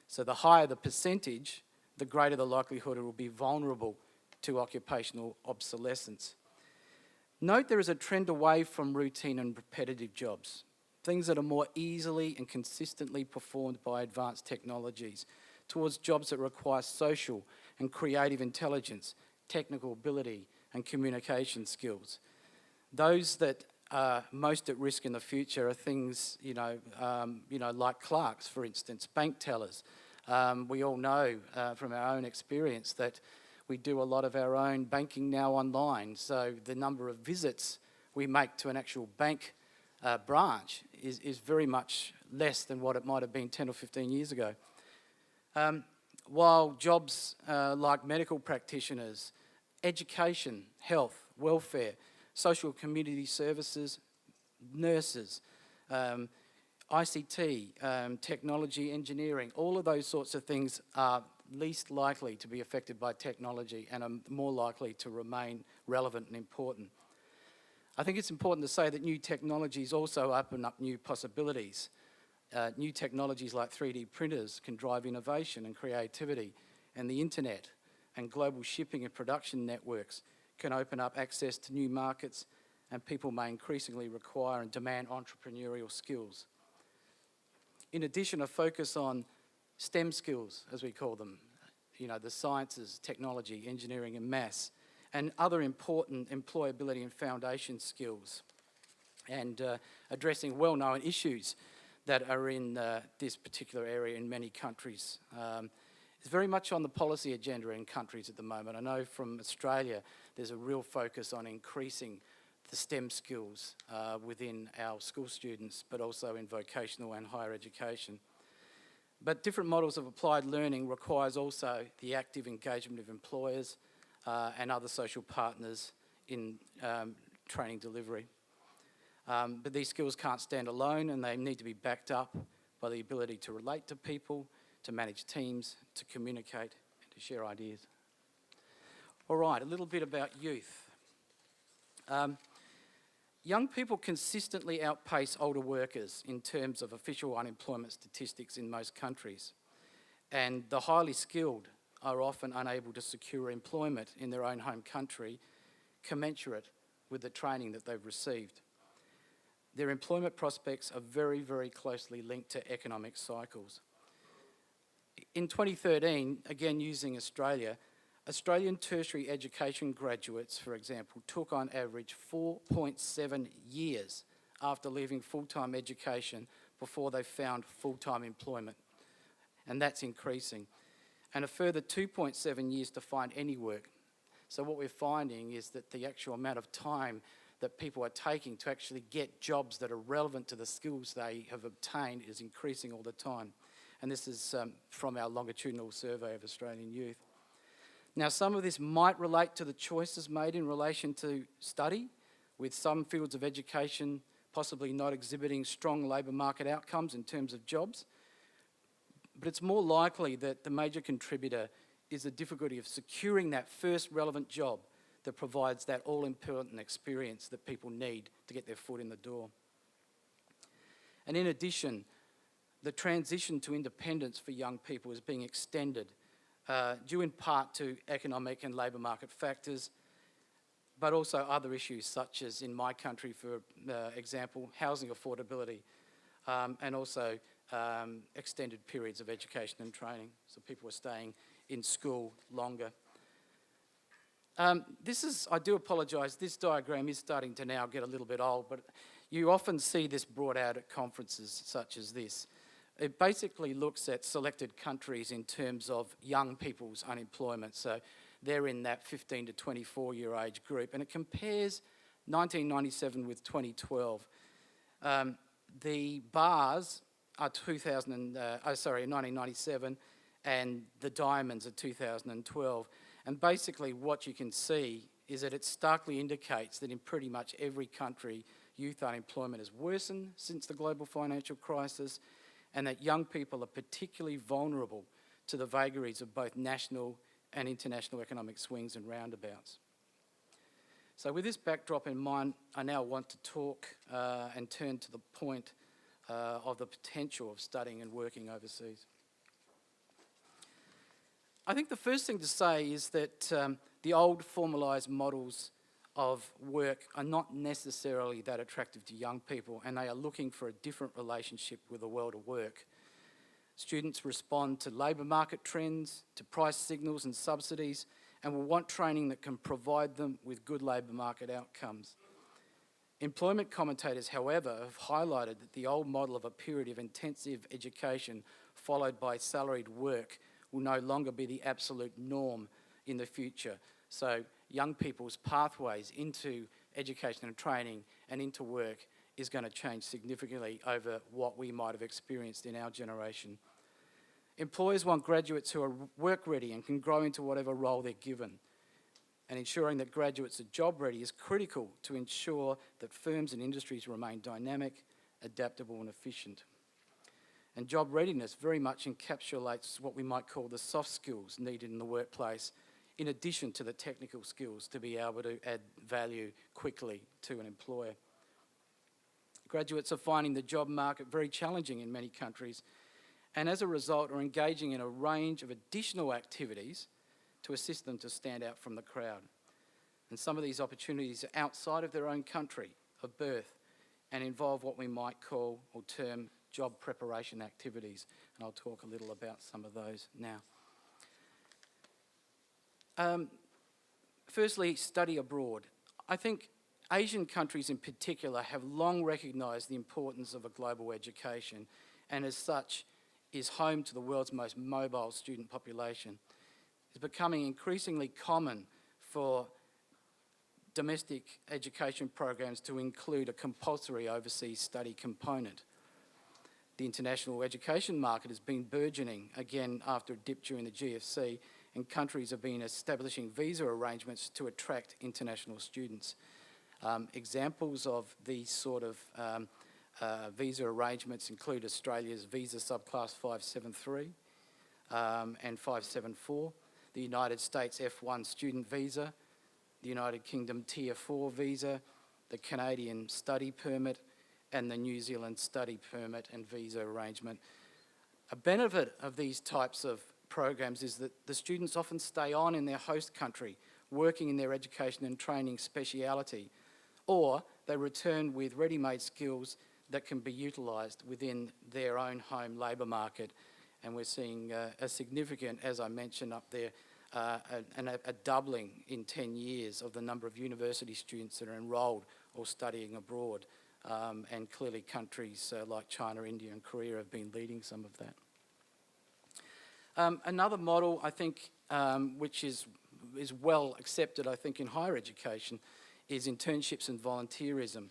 S3: So the higher the percentage, the greater the likelihood it will be vulnerable to occupational obsolescence. Note there is a trend away from routine and repetitive jobs, things that are more easily and consistently performed by advanced technologies, towards jobs that require social and creative intelligence, technical ability and communication skills. Those that are most at risk in the future are things, like clerks, for instance, bank tellers. We all know from our own experience that we do a lot of our own banking now online. So the number of visits we make to an actual bank branch is very much less than what it might have been 10 or 15 years ago. While jobs like medical practitioners, education, health, welfare, social community services, nurses, ICT, technology, engineering, all of those sorts of things are least likely to be affected by technology and are more likely to remain relevant and important. I think it's important to say that new technologies also open up new possibilities. New technologies like 3D printers can drive innovation and creativity, and the internet and global shipping and production networks can open up access to new markets, and people may increasingly require and demand entrepreneurial skills. In addition, a focus on STEM skills, as we call them, the sciences, technology, engineering and maths, and other important employability and foundation skills, and addressing well-known issues that are in this particular area in many countries. It's very much on the policy agenda in countries at the moment. I know from Australia there's a real focus on increasing the STEM skills within our school students, but also in vocational and higher education. But different models of applied learning requires also the active engagement of employers and other social partners in training delivery. But these skills can't stand alone, and they need to be backed up by the ability to relate to people, to manage teams, to communicate, and to share ideas. All right, a little bit about youth. Young people consistently outpace older workers in terms of official unemployment statistics in most countries, and the highly skilled are often unable to secure employment in their own home country commensurate with the training that they've received. Their employment prospects are very, very closely linked to economic cycles. In 2013, again using Australia, Australian tertiary education graduates, for example, took on average 4.7 years after leaving full-time education before they found full-time employment, and that's increasing. And a further 2.7 years to find any work. So what we're finding is that the actual amount of time that people are taking to actually get jobs that are relevant to the skills they have obtained is increasing all the time. And this is from our longitudinal survey of Australian youth. Now, some of this might relate to the choices made in relation to study, with some fields of education possibly not exhibiting strong labour market outcomes in terms of jobs. But it's more likely that the major contributor is the difficulty of securing that first relevant job that provides that all-important experience that people need to get their foot in the door. And in addition, the transition to independence for young people is being extended, due in part to economic and labour market factors, but also other issues such as in my country, for example, housing affordability, and also extended periods of education and training, so people are staying in school longer. I do apologise, this diagram is starting to now get a little bit old, but you often see this brought out at conferences such as this. It basically looks at selected countries in terms of young people's unemployment, so they're in that 15 to 24 year age group, and it compares 1997 with 2012. The bars are 1997, and the diamonds are 2012. And basically what you can see is that it starkly indicates that in pretty much every country, youth unemployment has worsened since the global financial crisis, and that young people are particularly vulnerable to the vagaries of both national and international economic swings and roundabouts. So with this backdrop in mind, I now want to talk and turn to the point of the potential of studying and working overseas. I think the first thing to say is that the old formalised models of work are not necessarily that attractive to young people, and they are looking for a different relationship with the world of work. Students respond to labour market trends, to price signals and subsidies, and will want training that can provide them with good labour market outcomes. Employment commentators, however, have highlighted that the old model of a period of intensive education followed by salaried work will no longer be the absolute norm in the future. So young people's pathways into education and training and into work is going to change significantly over what we might have experienced in our generation. Employers want graduates who are work ready and can grow into whatever role they're given. And ensuring that graduates are job ready is critical to ensure that firms and industries remain dynamic, adaptable and efficient. And job readiness very much encapsulates what we might call the soft skills needed in the workplace, in addition to the technical skills to be able to add value quickly to an employer. Graduates are finding the job market very challenging in many countries, and as a result are engaging in a range of additional activities to assist them to stand out from the crowd. And some of these opportunities are outside of their own country of birth and involve what we might call or term job preparation activities. And I'll talk a little about some of those now. Firstly, study abroad. I think Asian countries in particular have long recognised the importance of a global education, and as such is home to the world's most mobile student population. It's becoming increasingly common for domestic education programs to include a compulsory overseas study component. The international education market has been burgeoning again after a dip during the GFC, and countries have been establishing visa arrangements to attract international students. Examples of these sort of visa arrangements include Australia's visa subclass 573 and 574, the United States F1 student visa, the United Kingdom Tier 4 visa, the Canadian study permit, and the New Zealand study permit and visa arrangement. A benefit of these types of programs is that the students often stay on in their host country, working in their education and training speciality, or they return with ready-made skills that can be utilised within their own home labour market. And we're seeing a significant, as I mentioned up there, a doubling in 10 years of the number of university students that are enrolled or studying abroad. And clearly countries like China, India and Korea have been leading some of that. Another model, I think, which is well accepted, I think, in higher education is internships and volunteerism.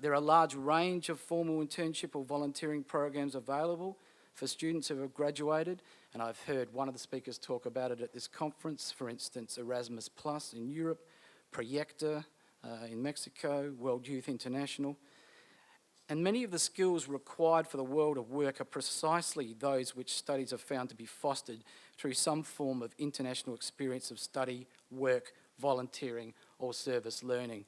S3: There are a large range of formal internship or volunteering programs available for students who have graduated, and I've heard one of the speakers talk about it at this conference, for instance, Erasmus Plus in Europe, Proyecta in Mexico, World Youth International. And many of the skills required for the world of work are precisely those which studies have found to be fostered through some form of international experience of study, work, volunteering or service learning.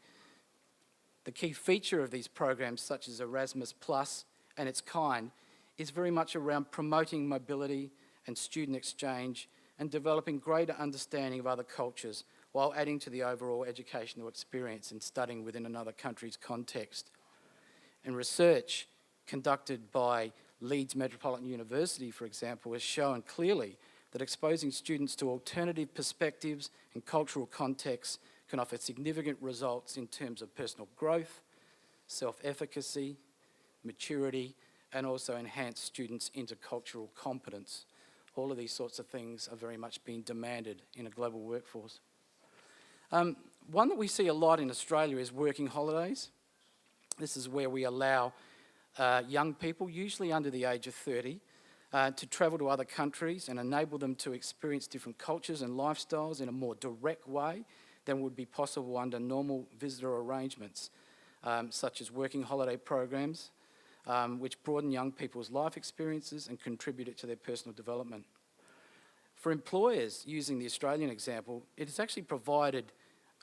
S3: The key feature of these programs, such as Erasmus Plus and its kind, is very much around promoting mobility and student exchange and developing greater understanding of other cultures while adding to the overall educational experience in studying within another country's context. And research conducted by Leeds Metropolitan University, for example, has shown clearly that exposing students to alternative perspectives and cultural contexts can offer significant results in terms of personal growth, self-efficacy, maturity, and also enhance students' intercultural competence. All of these sorts of things are very much being demanded in a global workforce. One that we see a lot in Australia is working holidays. This is where we allow young people, usually under the age of 30, to travel to other countries and enable them to experience different cultures and lifestyles in a more direct way than would be possible under normal visitor arrangements, such as working holiday programs, which broaden young people's life experiences and contribute to their personal development. For employers, using the Australian example, it has actually provided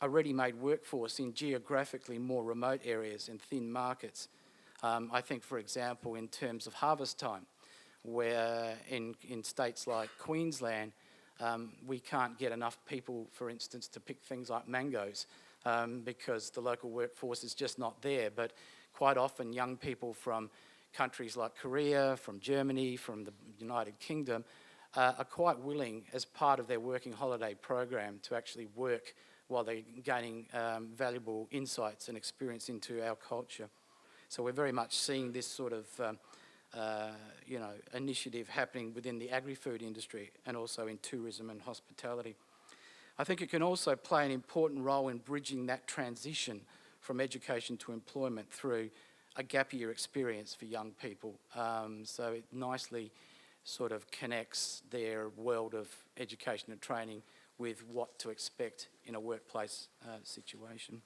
S3: a ready-made workforce in geographically more remote areas and thin markets. I think, for example, in terms of harvest time, where in states like Queensland, we can't get enough people, for instance, to pick things like mangoes because the local workforce is just not there. But quite often young people from countries like Korea, from Germany, from the United Kingdom are quite willing, as part of their working holiday program, to actually work while they're gaining valuable insights and experience into our culture. So we're very much seeing this sort of initiative happening within the agri-food industry and also in tourism and hospitality. I think it can also play an important role in bridging that transition from education to employment through a gap year experience for young people. So it nicely sort of connects their world of education and training with what to expect in a workplace situation.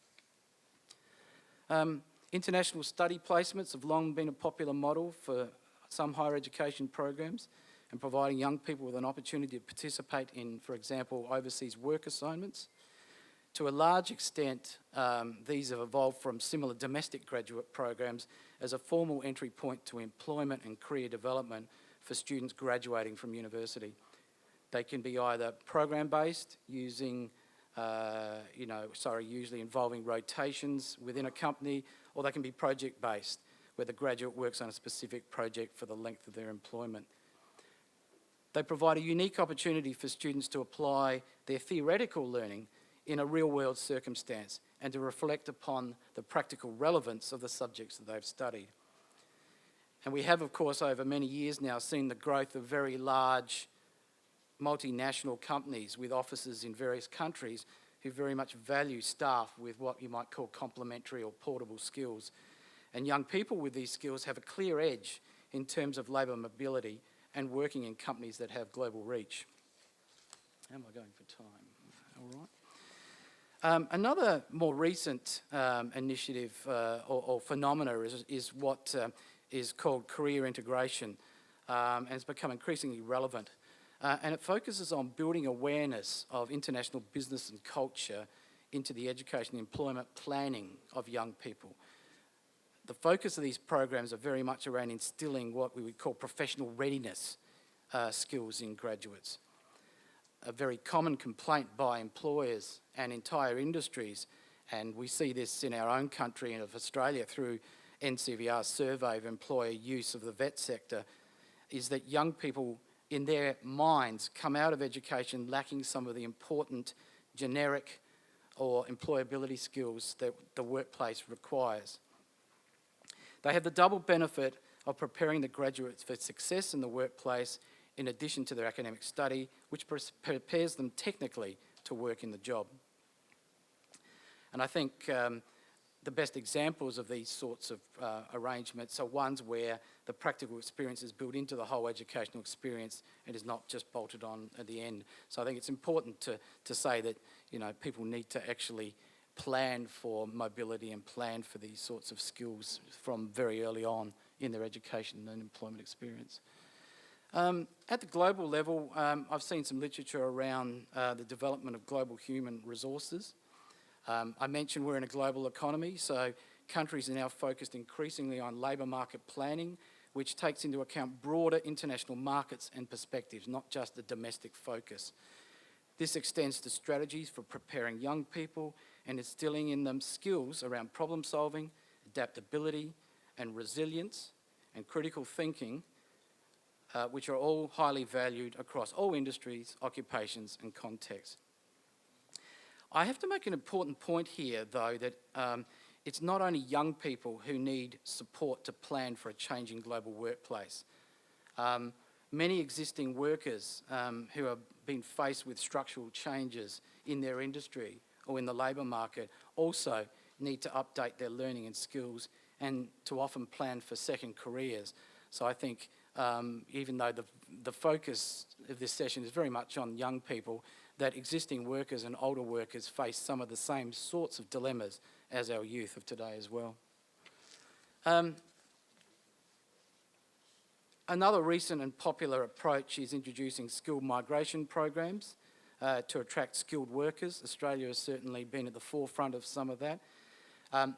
S3: International study placements have long been a popular model for some higher education programs, and providing young people with an opportunity to participate in, for example, overseas work assignments. To a large extent, these have evolved from similar domestic graduate programs as a formal entry point to employment and career development for students graduating from university. They can be either program-based, usually involving rotations within a company, or they can be project-based, where the graduate works on a specific project for the length of their employment. They provide a unique opportunity for students to apply their theoretical learning in a real-world circumstance and to reflect upon the practical relevance of the subjects that they've studied. And we have, of course, over many years now seen the growth of very large multinational companies with offices in various countries who very much value staff with what you might call complementary or portable skills. And young people with these skills have a clear edge in terms of labour mobility and working in companies that have global reach. How am I going for time? All right. Another more recent initiative or phenomena is what is called career integration, and it's become increasingly relevant. And it focuses on building awareness of international business and culture into the education and employment planning of young people. The focus of these programs are very much around instilling what we would call professional readiness skills in graduates. A very common complaint by employers and entire industries, and we see this in our own country and of Australia through NCVER's survey of employer use of the vet sector, is that young people in their minds come out of education lacking some of the important generic or employability skills that the workplace requires. They have the double benefit of preparing the graduates for success in the workplace in addition to their academic study, which prepares them technically to work in the job. And I think the best examples of these sorts of arrangements are ones where the practical experience is built into the whole educational experience and is not just bolted on at the end. So I think it's important to say that, you know, people need to actually plan for mobility and plan for these sorts of skills from very early on in their education and employment experience. At the global level, I've seen some literature around the development of global human resources. I mentioned we're in a global economy, so countries are now focused increasingly on labour market planning, which takes into account broader international markets and perspectives, not just a domestic focus. This extends to strategies for preparing young people and instilling in them skills around problem solving, adaptability and resilience and critical thinking, which are all highly valued across all industries, occupations and contexts. I have to make an important point here, though, that it's not only young people who need support to plan for a changing global workplace. Many existing workers who have been faced with structural changes in their industry or in the labour market also need to update their learning and skills and to often plan for second careers. So I think even though the focus of this session is very much on young people, that existing workers and older workers face some of the same sorts of dilemmas as our youth of today as well. Another recent and popular approach is introducing skilled migration programs to attract skilled workers. Australia has certainly been at the forefront of some of that.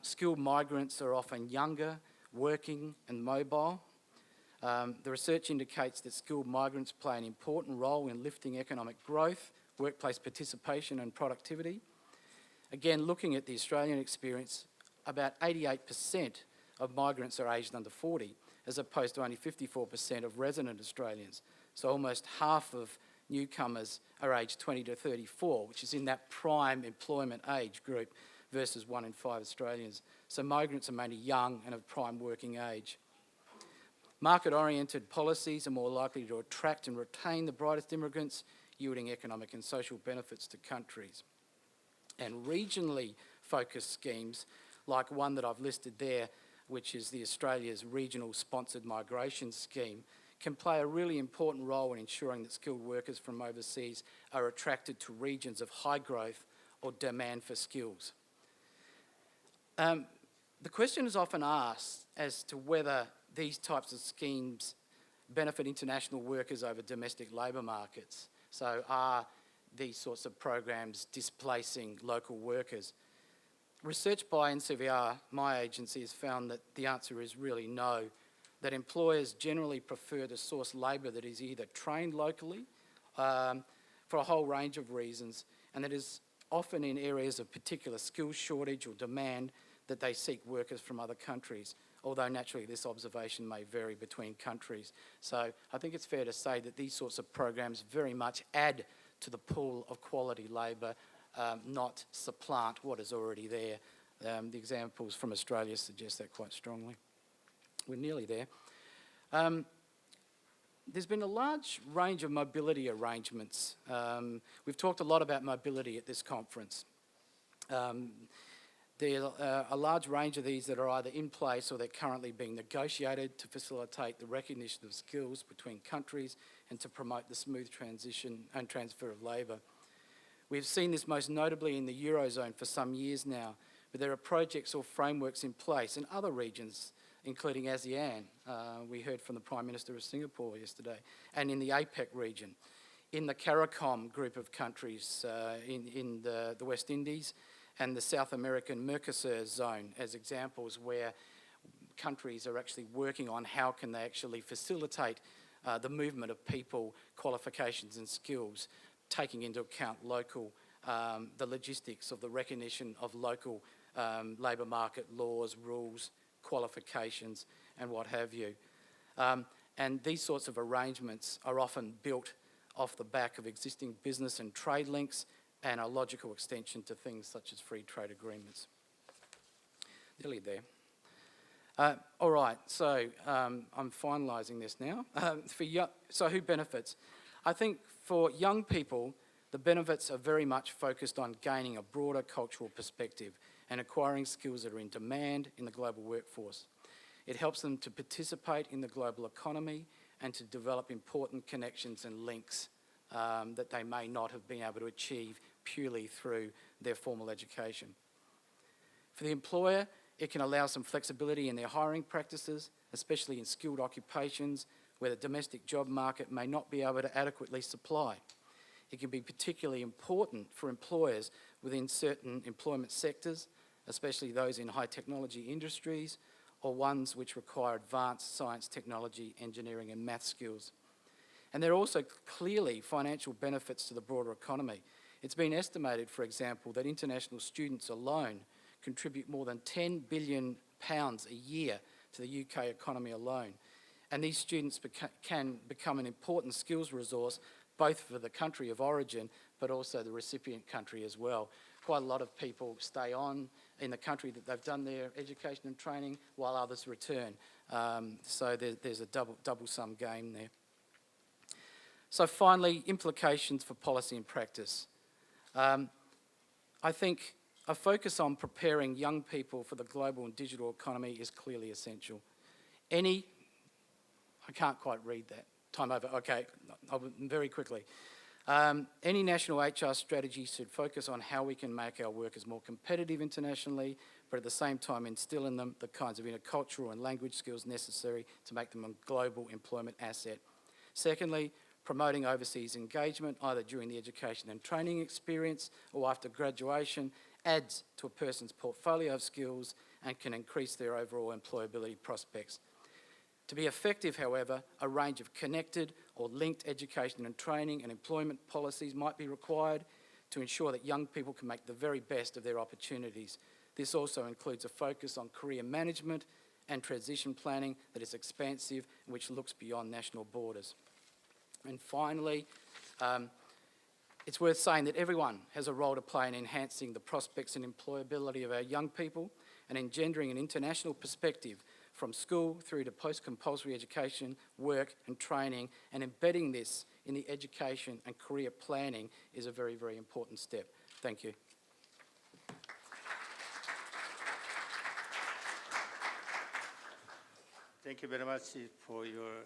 S3: Skilled migrants are often younger, working and mobile. The research indicates that skilled migrants play an important role in lifting economic growth, workplace participation and productivity. Again, looking at the Australian experience, about 88% of migrants are aged under 40, as opposed to only 54% of resident Australians. So almost half of newcomers are aged 20 to 34, which is in that prime employment age group, versus 1 in 5 Australians. So migrants are mainly young and of prime working age. Market-oriented policies are more likely to attract and retain the brightest immigrants, yielding economic and social benefits to countries. And regionally focused schemes, like one that I've listed there, which is the Australia's Regional Sponsored Migration Scheme, can play a really important role in ensuring that skilled workers from overseas are attracted to regions of high growth or demand for skills. The question is often asked as to whether these types of schemes benefit international workers over domestic labour markets. So are these sorts of programs displacing local workers? Research by NCVER, my agency, has found that the answer is really no, that employers generally prefer to source labour that is either trained locally for a whole range of reasons, and that is often in areas of particular skills shortage or demand that they seek workers from other countries, although naturally this observation may vary between countries. So I think it's fair to say that these sorts of programs very much add to the pool of quality labour, not supplant what is already there. The examples from Australia suggest that quite strongly. We're nearly there. There's been a large range of mobility arrangements. We've talked a lot about mobility at this conference. There are a large range of these that are either in place or they're currently being negotiated to facilitate the recognition of skills between countries and to promote the smooth transition and transfer of labour. We've seen this most notably in the Eurozone for some years now, but there are projects or frameworks in place in other regions, including ASEAN. We heard from the Prime Minister of Singapore yesterday, and in the APEC region, in the CARICOM group of countries in the West Indies, and the South American Mercosur zone as examples where countries are actually working on how can they actually facilitate the movement of people, qualifications and skills, taking into account local, the logistics of the recognition of local labour market laws, rules, qualifications and what have you. And these sorts of arrangements are often built off the back of existing business and trade links and a logical extension to things such as free trade agreements. Nearly there. All right, so I'm finalising this now. So who benefits? I think for young people, the benefits are very much focused on gaining a broader cultural perspective and acquiring skills that are in demand in the global workforce. It helps them to participate in the global economy and to develop important connections and links that they may not have been able to achieve purely through their formal education. For the employer, it can allow some flexibility in their hiring practices, especially in skilled occupations where the domestic job market may not be able to adequately supply. It can be particularly important for employers within certain employment sectors, especially those in high technology industries or ones which require advanced science, technology, engineering and math skills. And there are also clearly financial benefits to the broader economy. It's been estimated, for example, that international students alone contribute more than £10 billion a year to the UK economy alone. And these students can become an important skills resource, both for the country of origin, but also the recipient country as well. Quite a lot of people stay on in the country that they've done their education and training, while others return. So there's a double-sum game there. So finally, implications for policy and practice. I think a focus on preparing young people for the global and digital economy is clearly essential. I can't quite read that. Time over. Okay, very quickly. Any national HR strategy should focus on how we can make our workers more competitive internationally, but at the same time instill in them the kinds of intercultural and language skills necessary to make them a global employment asset. Secondly, promoting overseas engagement, either during the education and training experience or after graduation, adds to a person's portfolio of skills and can increase their overall employability prospects. To be effective, however, a range of connected or linked education and training and employment policies might be required to ensure that young people can make the very best of their opportunities. This also includes a focus on career management and transition planning that is expansive and which looks beyond national borders. And finally, it's worth saying that everyone has a role to play in enhancing the prospects and employability of our young people and engendering an international perspective from school through to post-compulsory education, work and training, and embedding this in the education and career planning is a very, very important step. Thank you.
S1: Thank you very much for your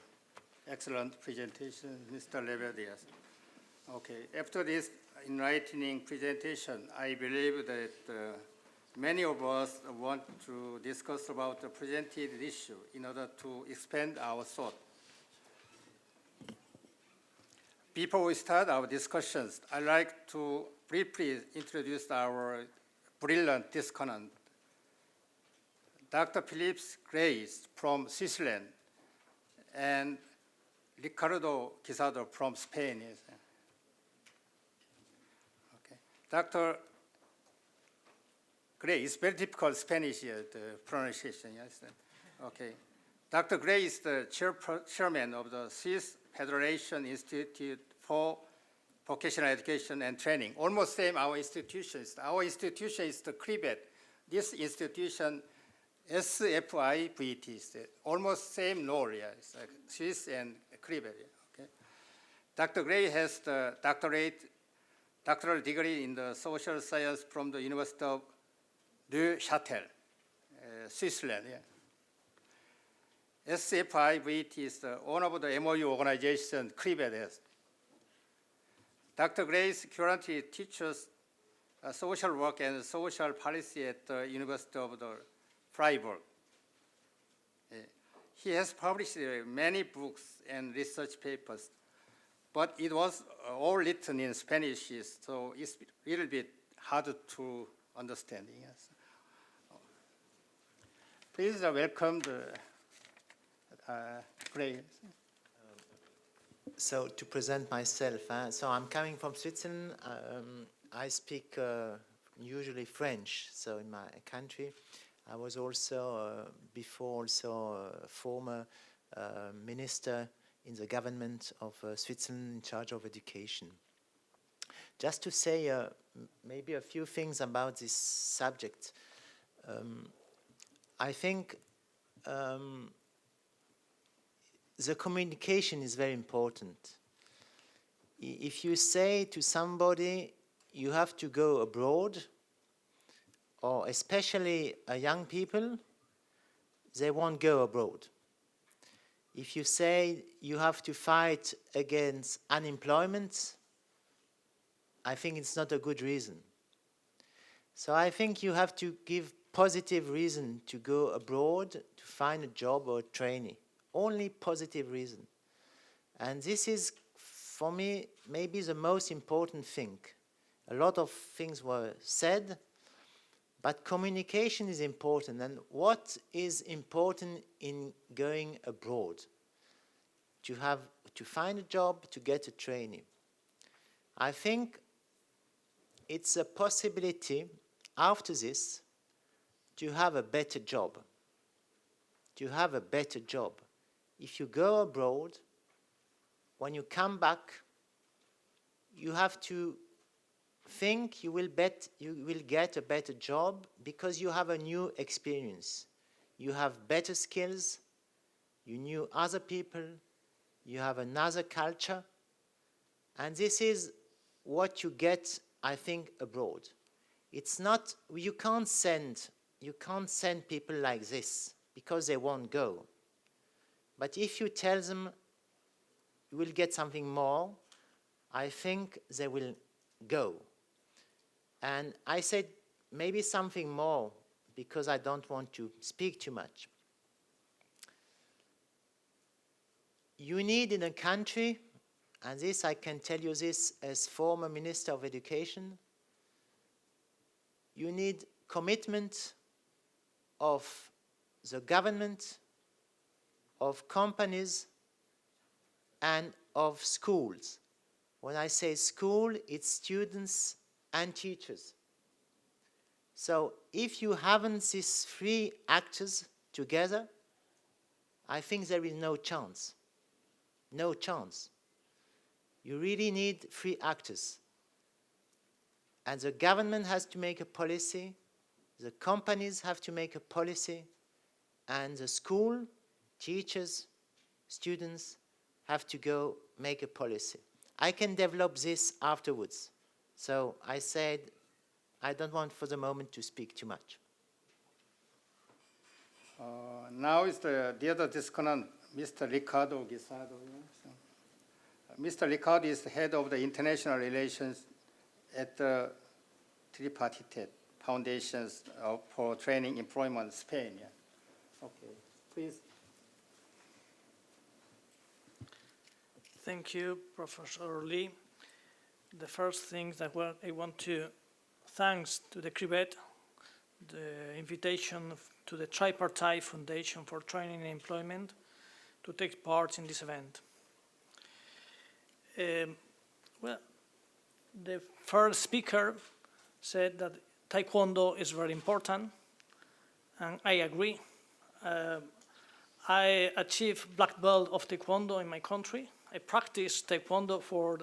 S1: excellent presentation, Mr. Leverdias. Okay, after this enlightening presentation, I believe that many of us want to discuss about the presented issue in order to expand our thought. Before we start our discussions, I'd like to briefly introduce our brilliant discussant, Dr. Philippe Grace from Switzerland, and Ricardo Guisado from Spain. Yes. Okay. Dr. Gray is very difficult Spanish the pronunciation. Yes. Okay. Dr. Gray is the chairman of the Swiss Federation Institute for Vocational Education and Training. Almost same our institutions. Our institution is the KRIVET. This institution, SFIVET, is almost same role. Yeah. It's like Swiss and KRIVET. Okay. Dr. Gray has the doctoral degree in the social science from the University of Neuchâtel, Switzerland. Yeah. SFIVET is the owner of the MOU organization KRIVET. Dr. Grace currently teaches social work and social policy at the University of the Freiburg. He has published many books and research papers, but it was all written in Spanish, so it's a little bit hard to understand. Yes. Please welcome the Grace.
S4: So to present myself, so I'm coming from Switzerland. I speak usually French. So in my country, I was also before also a former minister in the government of Switzerland in charge of education. Just to say maybe a few things about this subject. I think the communication is very important. If you say to somebody, you have to go abroad, or especially young people, they won't go abroad. If you say you have to fight against unemployment, I think it's not a good reason. So I think you have to give positive reason to go abroad to find a job or training. Only positive reason. And this is, for me, maybe the most important thing. A lot of things were said, but communication is important. And what is important in going abroad? To find a job, to get a training. I think it's a possibility after this to have a better job. To have a better job. If you go abroad, when you come back, you have to think you will get a better job because you have a new experience. You have better skills, you knew other people, you have another culture, and this is what you get, I think, abroad. It's not, you can't send people like this because they won't go. But if you tell them you will get something more, I think they will go. And I said maybe something more because I don't want to speak too much. You need in a country, and this I can tell you this as former Minister of Education, you need commitment of the government, of companies, and of schools. When I say school, it's students and teachers. So if you haven't these three actors together, I think there is no chance. No chance. You really need three actors. And the government has to make a policy, the companies have to make a policy, and the school, teachers, students have to go make a policy. I can develop this afterwards. So I said, I don't want for the moment to speak too much.
S1: Now is the other discussant, Mr. Ricardo Guisado. Mr. Ricardo is the head of the international relations at the Tripartita Foundations for Training Employment Spain. Yeah. Okay, please.
S5: Thank you, Professor Lee. The first thing that I want to thanks to the KRIVET, the invitation to the Tripartite Foundation for Training and Employment to take part in this event. Well, the first speaker said that Taekwondo is very important, and I agree. I achieved black belt of Taekwondo in my country. I practiced Taekwondo for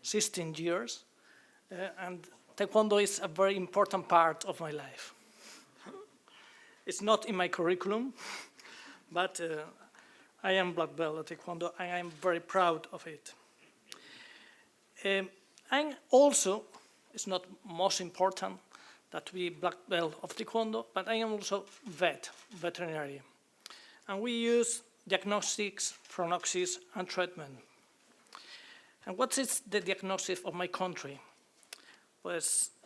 S5: 16 years, and Taekwondo is a very important part of my life. It's not in my curriculum, but I am black belt at Taekwondo, and I am very proud of it. And also, it's not most important that we black belt of Taekwondo, but I am also veterinary. And we use diagnostics, prognosis, and treatment. And what is the diagnosis of my country? Well,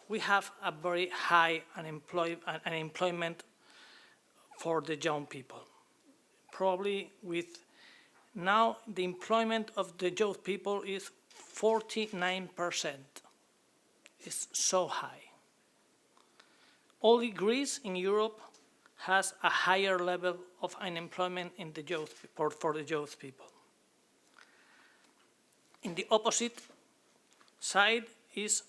S5: we have a very high unemployment for the young people. Probably with now the employment of the young people is 49%. It's so high. Only Greece in Europe has a higher level of unemployment in the youth, for the youth people. In the opposite side is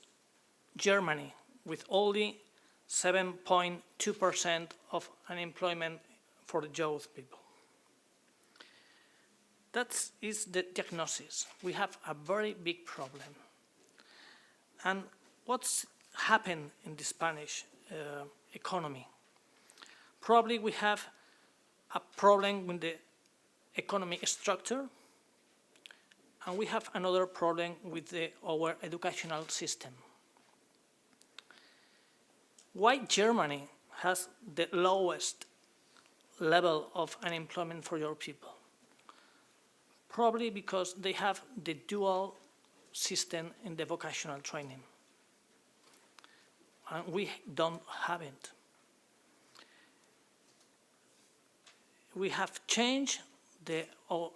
S5: Germany, with only 7.2% of unemployment for the youth people. That is the diagnosis. We have a very big problem. And what's happened in the Spanish economy? Probably we have a problem with the economic structure, and we have another problem with our educational system. Why Germany has the lowest level of unemployment for your people? Probably because they have the dual system in the vocational training, and we don't have it. We have changed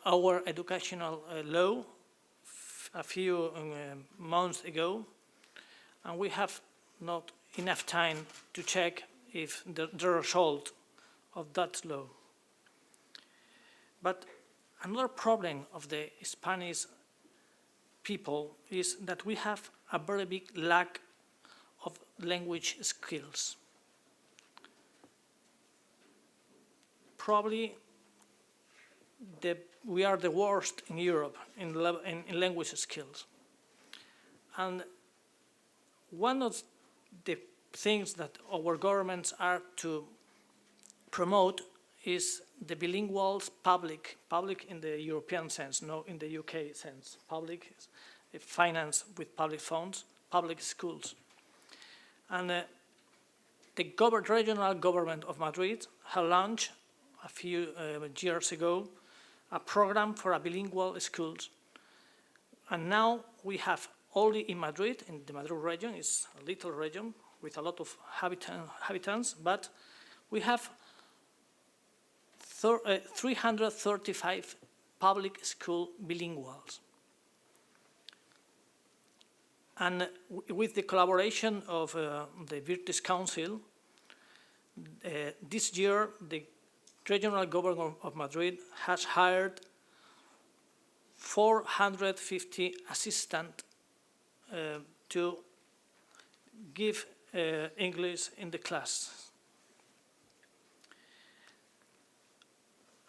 S5: our educational law a few months ago, and we have not enough time to check if the result of that law. But another problem of the Spanish people is that we have a very big lack of language skills. Probably we are the worst in Europe in language skills. And one of the things that our governments are to promote is the bilingual public in the European sense, not in the UK sense. Public is finance with public funds, public schools. And the regional government of Madrid has launched a few years ago a program for a bilingual schools. And now we have only in Madrid, in the Madrid region, it's a little region with a lot of habitants, but we have 335 public school bilinguals. And with the collaboration of the British Council, this year the regional government of Madrid has hired 450 assistants to give English in the class.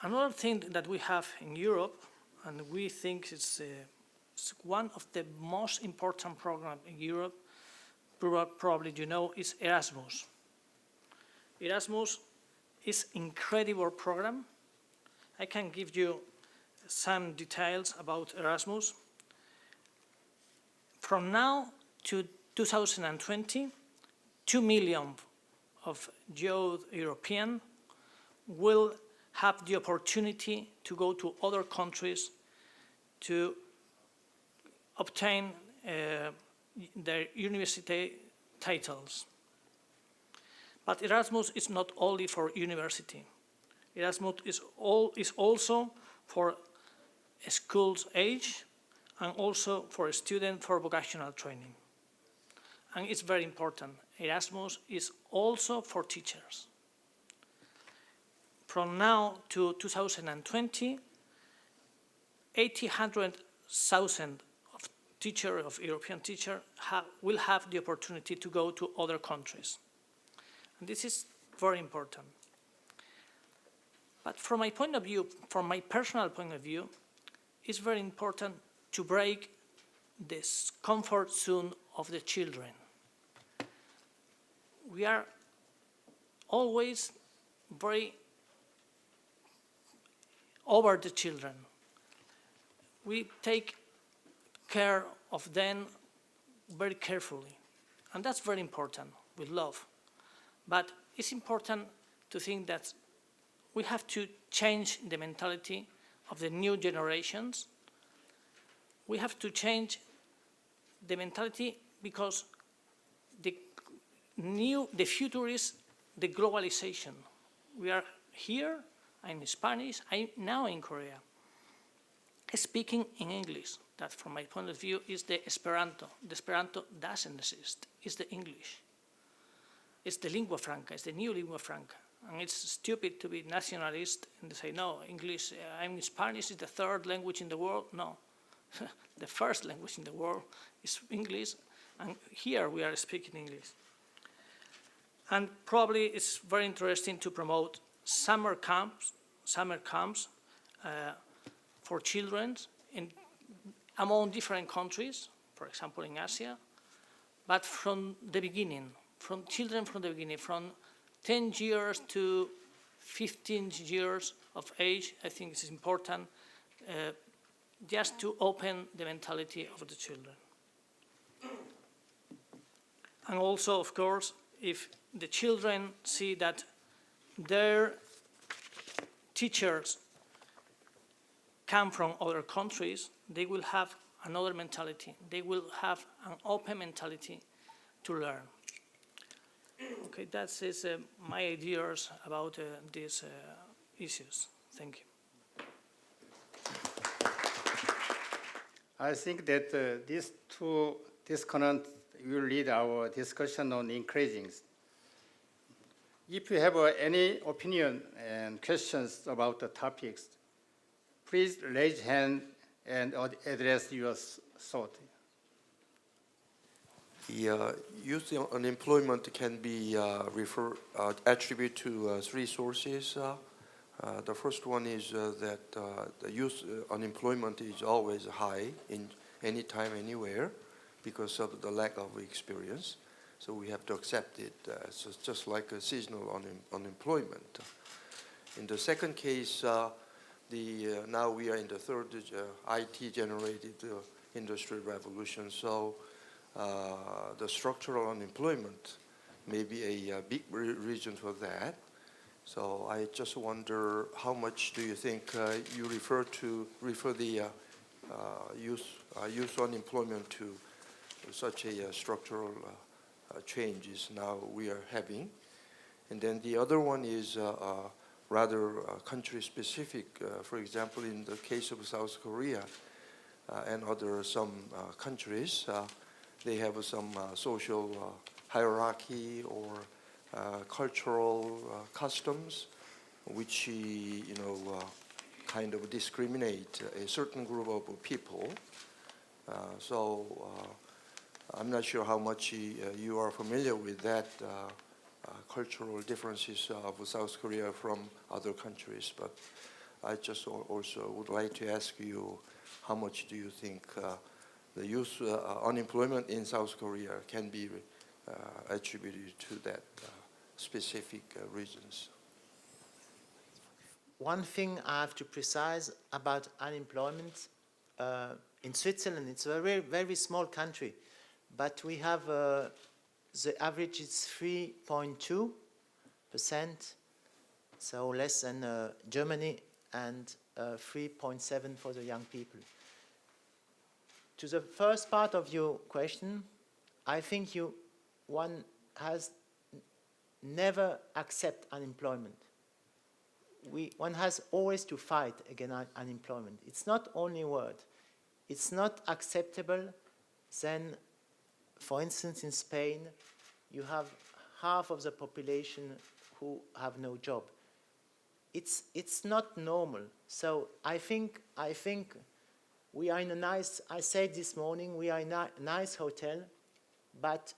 S5: Another thing that we have in Europe, and we think it's one of the most important programs in Europe, probably you know, is Erasmus. Erasmus is an incredible program. I can give you some details about Erasmus. From now to 2020, 2 million of youth Europeans will have the opportunity to go to other countries to obtain their university titles. But Erasmus is not only for university. Erasmus is also for school's age and also for a student for vocational training. And it's very important. Erasmus is also for teachers. From now to 2020, 800,000 of European teachers will have the opportunity to go to other countries. And this is very important. But from my point of view, from my personal point of view, it's very important to break this comfort zone of the children. We are always very over the children. We take care of them very carefully. And that's very important, with love. But it's important to think that we have to change the mentality of the new generations. We have to change the mentality because the future is the globalization. We are here, I'm Spanish, I'm now in Korea, speaking in English. That, from my point of view, is the Esperanto. The Esperanto doesn't exist. It's the English. It's the lingua franca. It's the new lingua franca. And it's stupid to be nationalist and say, no, English, I'm Spanish, is the third language in the world. No. The first language in the world is English, and here we are speaking English. And probably it's very interesting to promote summer camps for children among different countries, for example in Asia, but from the beginning, from 10 years to 15 years of age. I think it's important just to open the mentality of the children. And also, of course, if the children see that their teachers come from other countries, they will have another mentality. They will have an open mentality to learn. Okay, that is my ideas about these issues. Thank you.
S1: I think that these two discussions will lead our discussion on increasing. If you have any opinion and questions about the topics, please raise your hand and address your thought.
S6: The youth unemployment can be attributed to three sources. The first one is that the youth unemployment is always high in any time, anywhere, because of the lack of experience. So we have to accept it. So it's just like a seasonal unemployment. In the second case, now we are in the third IT-generated industrial revolution. So the structural unemployment may be a big reason for that. So I just wonder, how much do you think you refer the youth unemployment to such a structural changes now we are having? And then the other one is rather country-specific. For example, in the case of South Korea and some countries, they have some social hierarchy or cultural customs which kind of discriminate a certain group of people. So I'm not sure how much you are familiar with that cultural differences of South Korea from other countries, but I just also would like to ask you, how much do you think the youth unemployment in South Korea can be attributed to that specific reasons?
S4: One thing I have to precise about unemployment, in Switzerland, it's a very, very small country, but we have the average is 3.2%, so less than Germany, and 3.7 for the young people. To the first part of your question, I think one has never accept unemployment. One has always to fight against unemployment. It's not only a word. It's not acceptable. Then, for instance, in Spain, you have half of the population who have no job. It's not normal. So I think we are in a nice, I said this morning, we are in a nice hotel, but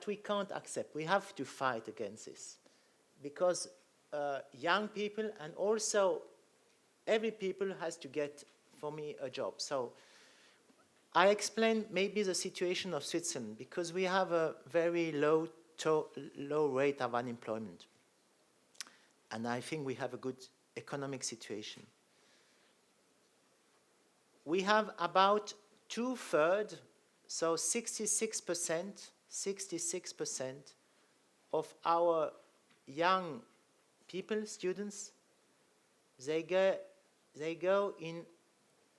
S4: we can't accept. We have to fight against this, because young people and also every people has to get, for me, a job. So I explained maybe the situation of Switzerland, because we have a very low rate of unemployment. And I think we have a good economic situation. We have about 2/3, so 66% of our young people, students, they go in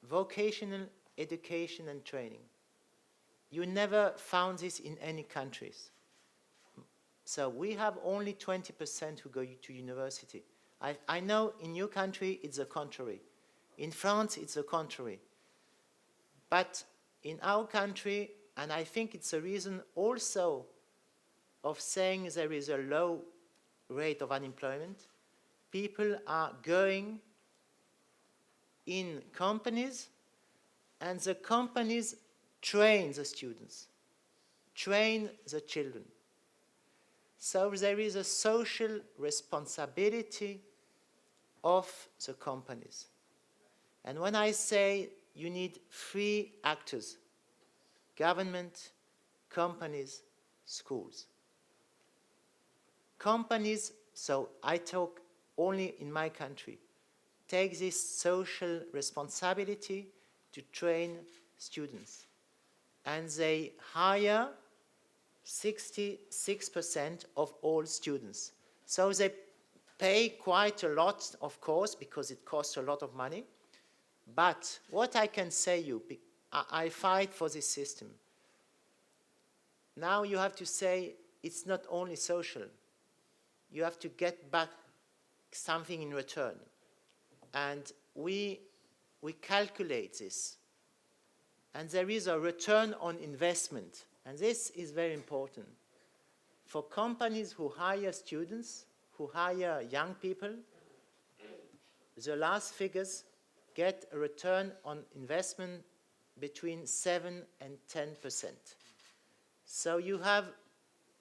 S4: vocational education and training. You never found this in any countries. So we have only 20% who go to university. I know in your country it's the contrary. In France it's the contrary. But in our country, and I think it's a reason also of saying there is a low rate of unemployment, people are going in companies, and the companies train the students, train the children. So there is a social responsibility of the companies. And when I say you need 3 actors, government, companies, schools. Companies, so I talk only in my country, take this social responsibility to train students. And they hire 66% of all students. So they pay quite a lot, of course, because it costs a lot of money. But what I can say you, I fight for this system. Now you have to say it's not only social. You have to get back something in return. And we calculate this. And there is a return on investment. And this is very important. For companies who hire students, who hire young people, the last figures get a return on investment between 7 and 10%. So you have,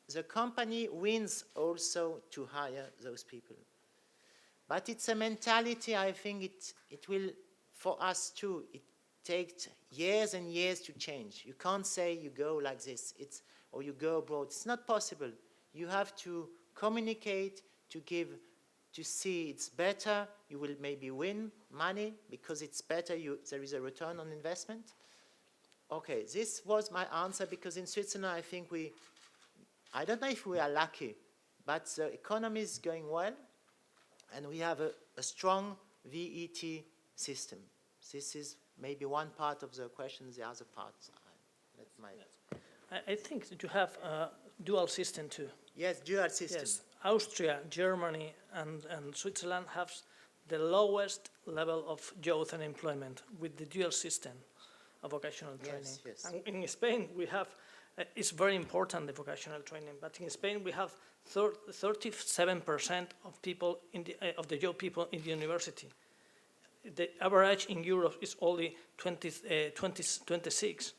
S4: the company wins also to hire those people. But it's a mentality, I think it will, for us too, it takes years and years to change. You can't say you go like this, or you go abroad. It's not possible. You have to communicate, to give, to see it's better. You will maybe win money because it's better, there is a return on investment. Okay, this was my answer, because in Switzerland I think I don't know if we are lucky, but the economy is going well, and we have a strong VET system. This is maybe one part of the question, the other part.
S5: I think that you have a dual system too.
S4: Yes, dual system.
S5: Yes, Austria, Germany, and Switzerland have the lowest level of youth unemployment with the dual system of vocational training.
S4: Yes, yes.
S5: And in Spain, we have, it's very important, the vocational training, but in Spain we have 37% of people, of the young people in the university. The average in Europe is only 26.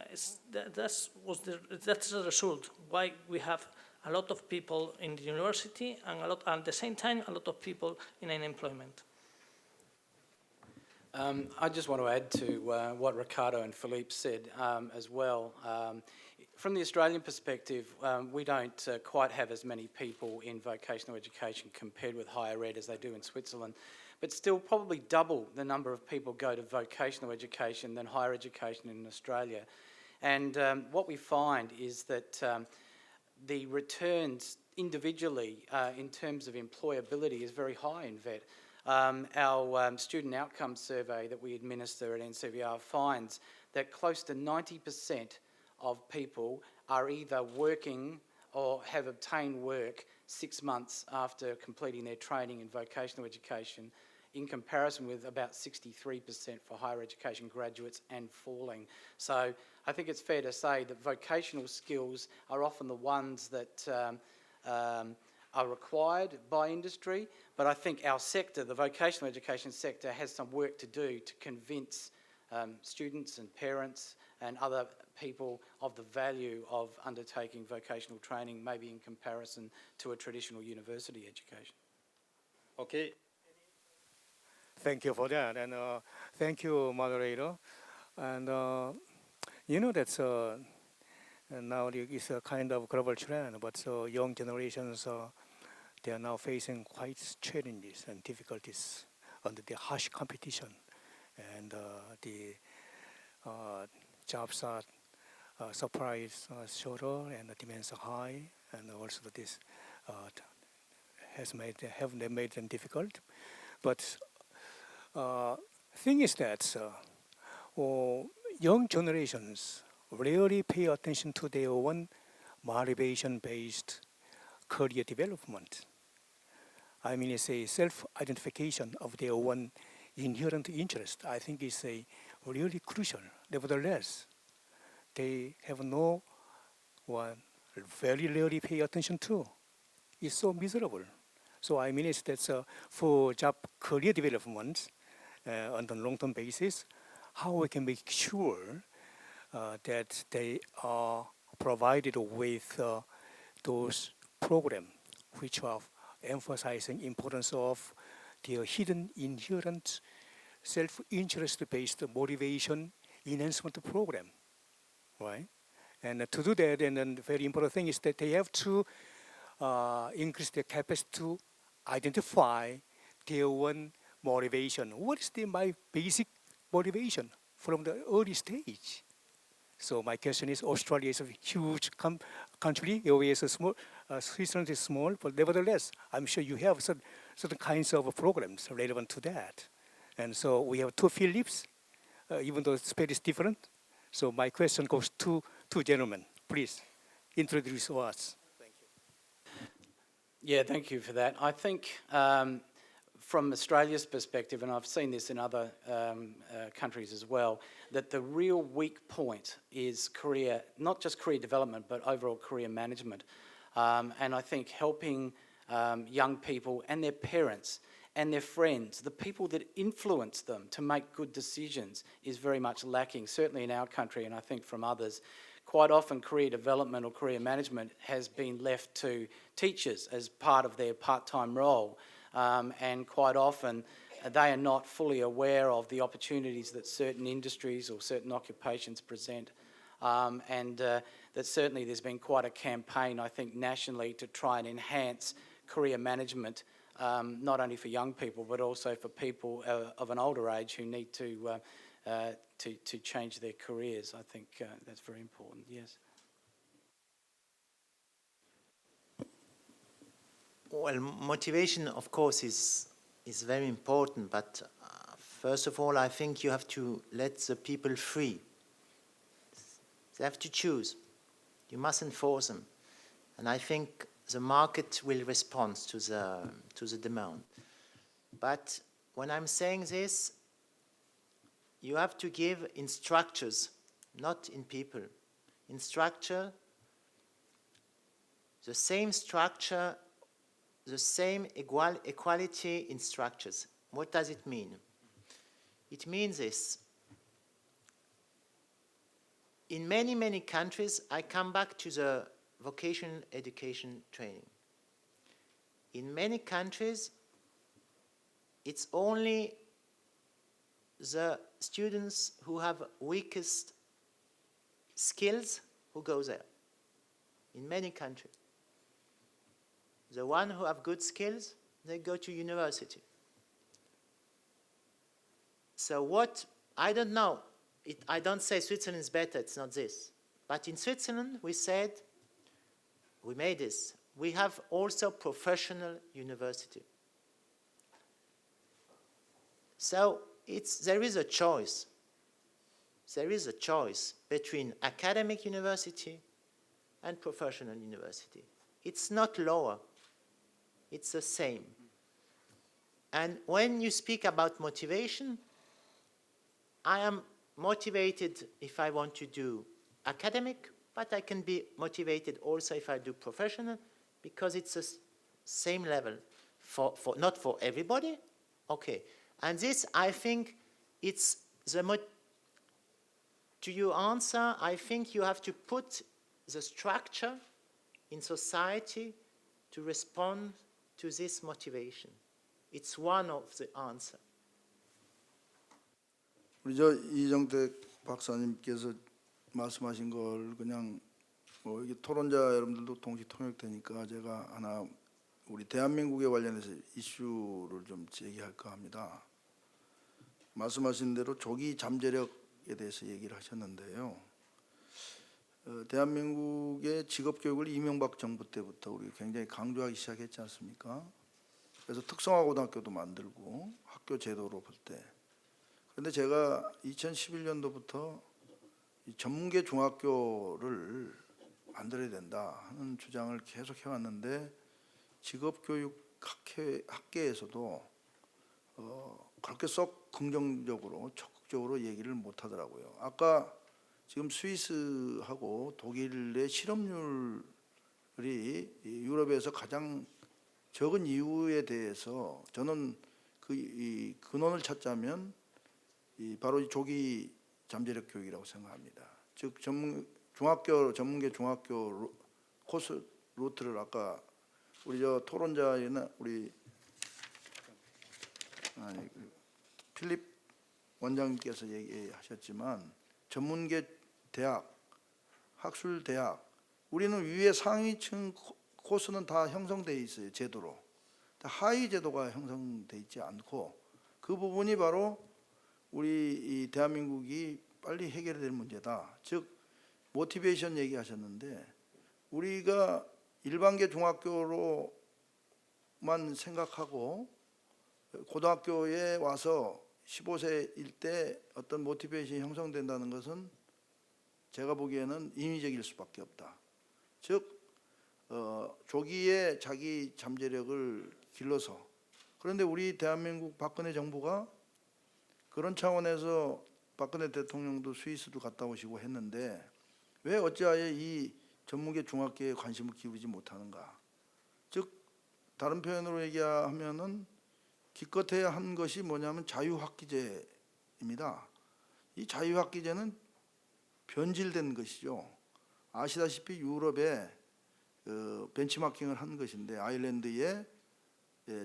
S5: That's the result why we have a lot of people in the university and at the same time a lot of people in unemployment.
S3: I just want to add to what Ricardo and Philippe said as well. From the Australian perspective, we don't quite have as many people in vocational education compared with higher ed as they do in Switzerland, but still probably double the number of people go to vocational education than higher education in Australia. And what we find is that the returns individually, in terms of employability, is very high in VET. Our student outcome survey that we administer at NCVER finds that close to 90% of people are either working or have obtained work 6 months after completing their training in vocational education, in comparison with about 63% for higher education graduates, and falling. So I think it's fair to say that vocational skills are often the ones that are required by industry, but I think our sector, the vocational education sector, has some work to do to convince students and parents and other people of the value of undertaking vocational training, maybe in comparison to a traditional university education.
S1: Okay.
S7: Thank you for that, and thank you, moderator. And you know that's now it's a kind of global trend, but young generations they are now facing quite challenges and difficulties under the harsh competition, and the jobs are supplies shorter and the demands are high, and also this have made them difficult. But thing is that young generations rarely pay attention to their own motivation-based career development. I mean, it's a self-identification of their own inherent interest. I think is a really crucial. Nevertheless, they have no one very rarely pay attention to. It's so miserable. So I mean, it's that's for job career development on the long-term basis, how we can make sure that they are provided with those programs which are emphasizing importance of their hidden inherent self-interest-based motivation enhancement program, right? And to do that, and then the very important thing is that they have to increase their capacity to identify their own motivation. What is my basic motivation from the early stage? So my question is, Australia is a huge country, Norway is a small, Switzerland is small, but nevertheless, I'm sure you have certain kinds of programs relevant to that. And so we have two Philippes, even though Spain is different. So my question goes to two gentlemen. Please introduce us. Thank you.
S3: Yeah, thank you for that. I think from Australia's perspective, and I've seen this in other countries as well, that the real weak point is career, not just career development, but overall career management. And I think helping young people and their parents and their friends, the people that influence them to make good decisions, is very much lacking, certainly in our country, and I think from others. Quite often career development or career management has been left to teachers as part of their part-time role, and quite often they are not fully aware of the opportunities that certain industries or certain occupations present. And that certainly there's been quite a campaign, I think, nationally to try and enhance career management, not only for young people, but also for people of an older age who need to change their careers. I think that's very important, yes.
S4: Well, motivation, of course, is very important, but first of all, I think you have to let the people free. They have to choose. You mustn't force them. And I think the market will respond to the demand. But when I'm saying this, you have to give in structures, not in people. In structure, the same structure, the same equality in structures. What does it mean? It means this. In many, many countries, I come back to the vocational education training. In many countries, it's only the students who have weakest skills who go there. In many countries. The ones who have good skills, they go to university. So what, I don't know, I don't say Switzerland is better, it's not this. But in Switzerland, we said, we made this. we have also professional university. So there is a choice. There is a choice between academic university and professional university. It's not lower, it's the same. And when you speak about motivation, I am motivated if I want to do academic, but I can be motivated also if I do professional, because it's the same level, not for everybody, okay. And this, I think, it's to your answer, I think you have to put the structure in society to respond to this motivation. It's one of the answers.
S2: 우리 저 이정택 박사님께서 말씀하신 걸 그냥 여기 토론자 여러분들도 동시 통역되니까 제가 하나 우리 대한민국에 관련해서 이슈를 좀 제기할까 합니다. 말씀하신 대로 조기 잠재력에 대해서 얘기를 하셨는데요. 대한민국의 직업교육을 이명박 정부 때부터 우리 굉장히 강조하기 시작했지 않습니까? 그래서 특성화고등학교도 만들고 학교 제도로 볼 때. 그런데 제가 2011년도부터 전문계 중학교를 만들어야 된다 하는 주장을 계속 해왔는데 직업교육 학계에서도 그렇게 썩 긍정적으로 적극적으로 얘기를 못 하더라고요. 아까 지금 스위스하고 독일의 실업률이 유럽에서 가장 적은 이유에 대해서 저는 이 근원을 찾자면 바로 이 조기 잠재력 교육이라고 생각합니다. 즉 전문계 중학교 코스 루트를 아까 우리 저 토론자나 우리 필립 원장님께서 얘기하셨지만 전문계 대학, 학술 대학 우리는 위에 상위층 코스는 다 형성돼 있어요. 제도로. 하위 제도가 형성돼 있지 않고 그 부분이 바로 우리 이 대한민국이 빨리 해결될 문제다. 즉 모티베이션 얘기하셨는데 우리가 일반계 중학교로만 생각하고 고등학교에 와서 15세일 때 어떤 모티베이션이 형성된다는 것은 제가 보기에는 임의적일 수밖에 없다. 즉 조기에 자기 잠재력을 길러서 그런데 우리 대한민국 박근혜 정부가 그런 차원에서 박근혜 대통령도 스위스도 갔다 오시고 했는데 왜 어찌하여 이 전문계 중학교에 관심을 기울이지 못하는가? 즉 다른 표현으로 얘기하면은 기껏해야 한 것이 뭐냐면 자유학기제입니다. 이 자유학기제는 변질된 것이죠. 아시다시피 유럽에 벤치마킹을 한 것인데 아일랜드의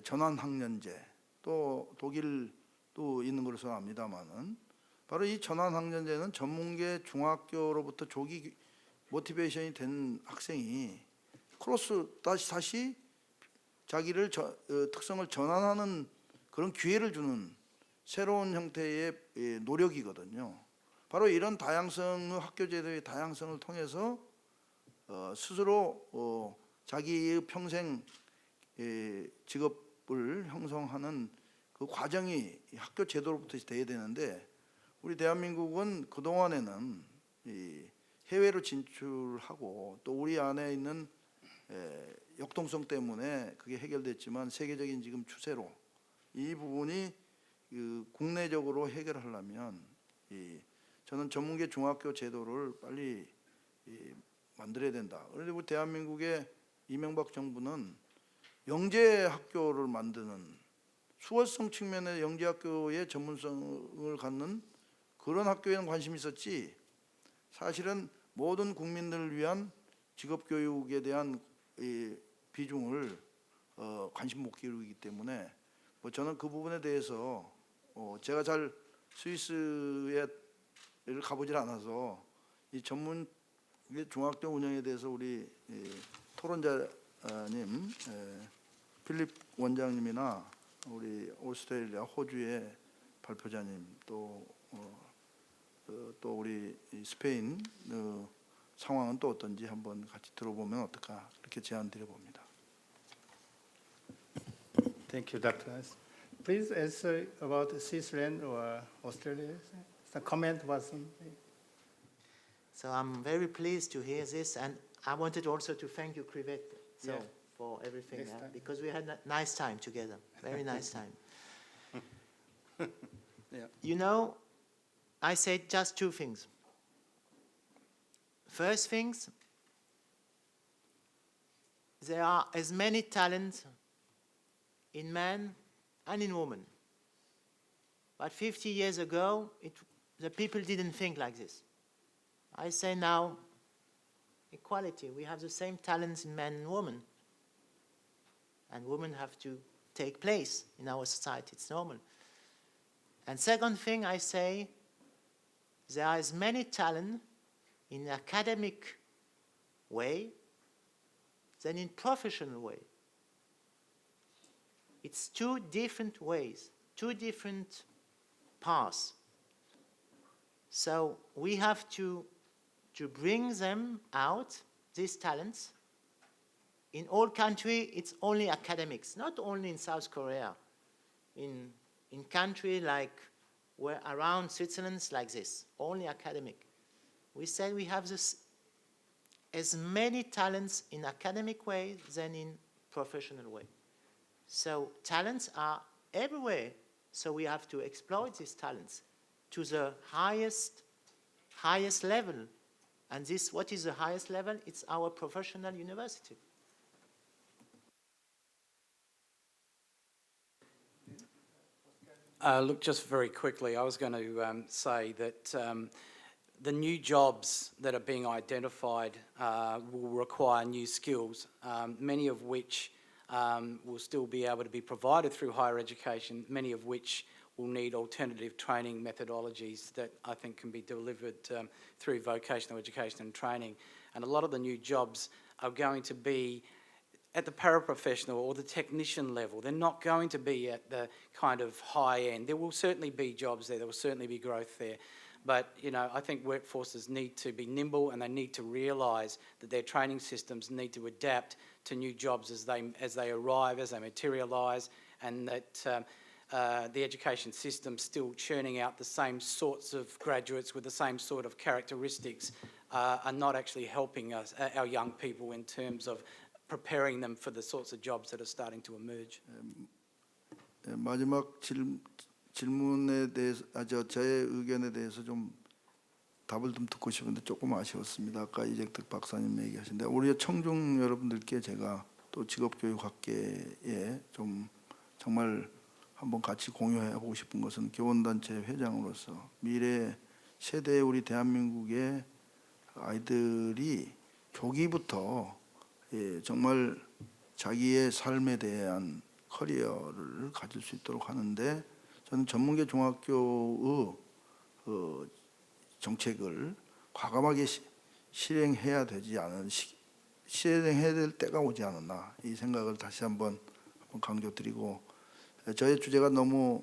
S2: 전환학년제 또 독일도 있는 것으로 압니다만은 바로 이 전환학년제는 전문계 중학교로부터 조기 모티베이션이 된 학생이 크로스 다시 자기를 특성을 전환하는 그런 기회를 주는 새로운 형태의 노력이거든요. 바로 이런 다양성의 학교 제도의 다양성을 통해서 스스로 자기의 평생 직업을 형성하는 그 과정이 학교 제도로부터 돼야 되는데 우리 대한민국은 그동안에는 해외로 진출하고 또 우리 안에 있는 역동성 때문에 그게 해결됐지만 세계적인 지금 추세로 이 부분이 국내적으로 해결하려면 저는 전문계 중학교 제도를 빨리 만들어야 된다. 그런데 우리 대한민국의 이명박 정부는 영재학교를 만드는 수어성 측면의 영재학교의 전문성을 갖는 그런 학교에는 관심이 있었지 사실은 모든 국민들을 위한 직업교육에 대한 비중을 관심 못 기울이기 때문에 저는 그 부분에 대해서 제가 잘 스위스에 가보질 않아서 이 전문 중학교 운영에 대해서 우리 토론자님 필립 원장님이나 우리 오스트레일리아 호주의 발표자님 또 우리 스페인 상황은 또 어떤지 한번 같이 들어보면 어떨까 이렇게 제안 드려봅니다.
S1: Thank you, Dr. Hans. Please answer about Switzerland or Australia. The comment was on.
S4: So I'm very pleased to hear this, and I wanted also to thank you, KRIVET,
S1: Yeah.
S4: for everything,
S1: Next time.
S4: because we had a nice time together, very nice time.
S1: Yeah.
S4: You know, I said just two things. First things, there are as many talents in men and in women. But 50 years ago, the people didn't think like this. I say now, equality. We have the same talents in men and women. And women have to take place in our society. It's normal. And second thing I say, there are as many talent in academic way than in professional way. It's two different ways, two different paths. So we have to bring them out, these talents. In all countries, it's only academics, not only in South Korea. In countries like where around Switzerland, it's like this, only academic. We said we have as many talents in academic way than in professional way. So talents are everywhere. So we have to exploit these talents to the highest level. And this, what is the highest level? It's our professional university.
S3: Look, just very quickly, I was going to say that the new jobs that are being identified will require new skills, many of which will still be able to be provided through higher education, many of which will need alternative training methodologies that I think can be delivered through vocational education and training. And a lot of the new jobs are going to be at the paraprofessional or the technician level. They're not going to be at the kind of high end. There will certainly be jobs there, there will certainly be growth there. But, you know, I think workforces need to be nimble and they need to realise that their training systems need to adapt to new jobs as they arrive, as they materialise, and that the education system still churning out the same sorts of graduates with the same sort of characteristics are not actually helping us, our young people, in terms of preparing them for the sorts of jobs that are starting to emerge.
S2: 마지막 질문에 대해서 저의 의견에 대해서 좀 답을 좀 듣고 싶은데 조금 아쉬웠습니다. 아까 이재택 박사님 얘기하신데 우리 청중 여러분들께 제가 또 직업교육학계에 좀 정말 한번 같이 공유해 보고 싶은 것은 교원단체 회장으로서 미래 세대의 우리 대한민국의 아이들이 조기부터 정말 자기의 삶에 대한 커리어를 가질 수 있도록 하는데 저는 전문계 종합교의 정책을 과감하게 실행해야 되지 않은 실행해야 될 때가 오지 않았나 이 생각을 다시 한번 강조드리고 저의 주제가 너무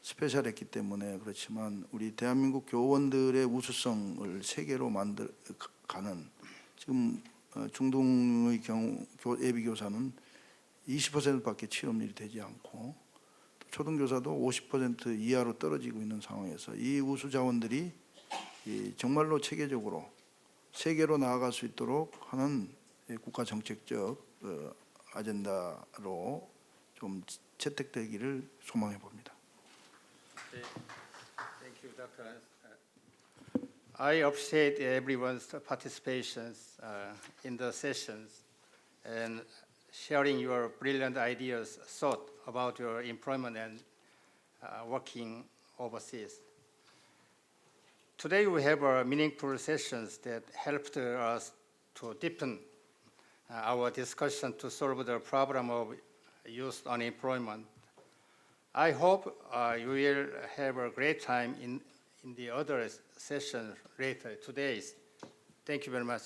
S2: 스페셜했기 때문에 그렇지만 우리 대한민국 교원들의 우수성을 세계로 가는 지금 중등의 경우 예비교사는 20%밖에 취업률이 되지 않고 초등교사도 50% 이하로 떨어지고 있는 상황에서 이 우수 자원들이 정말로 체계적으로 세계로 나아갈 수 있도록 하는 국가 정책적 아젠다로 좀 채택되기를 소망해 봅니다.
S1: Thank you, Dr. Hans. I appreciate everyone's participation in the sessions and sharing your brilliant ideas, thought about your employment and working overseas. Today we have meaningful sessions that helped us to deepen our discussion to solve the problem of youth unemployment. I hope you will have a great time in the other session later today. Thank you very much.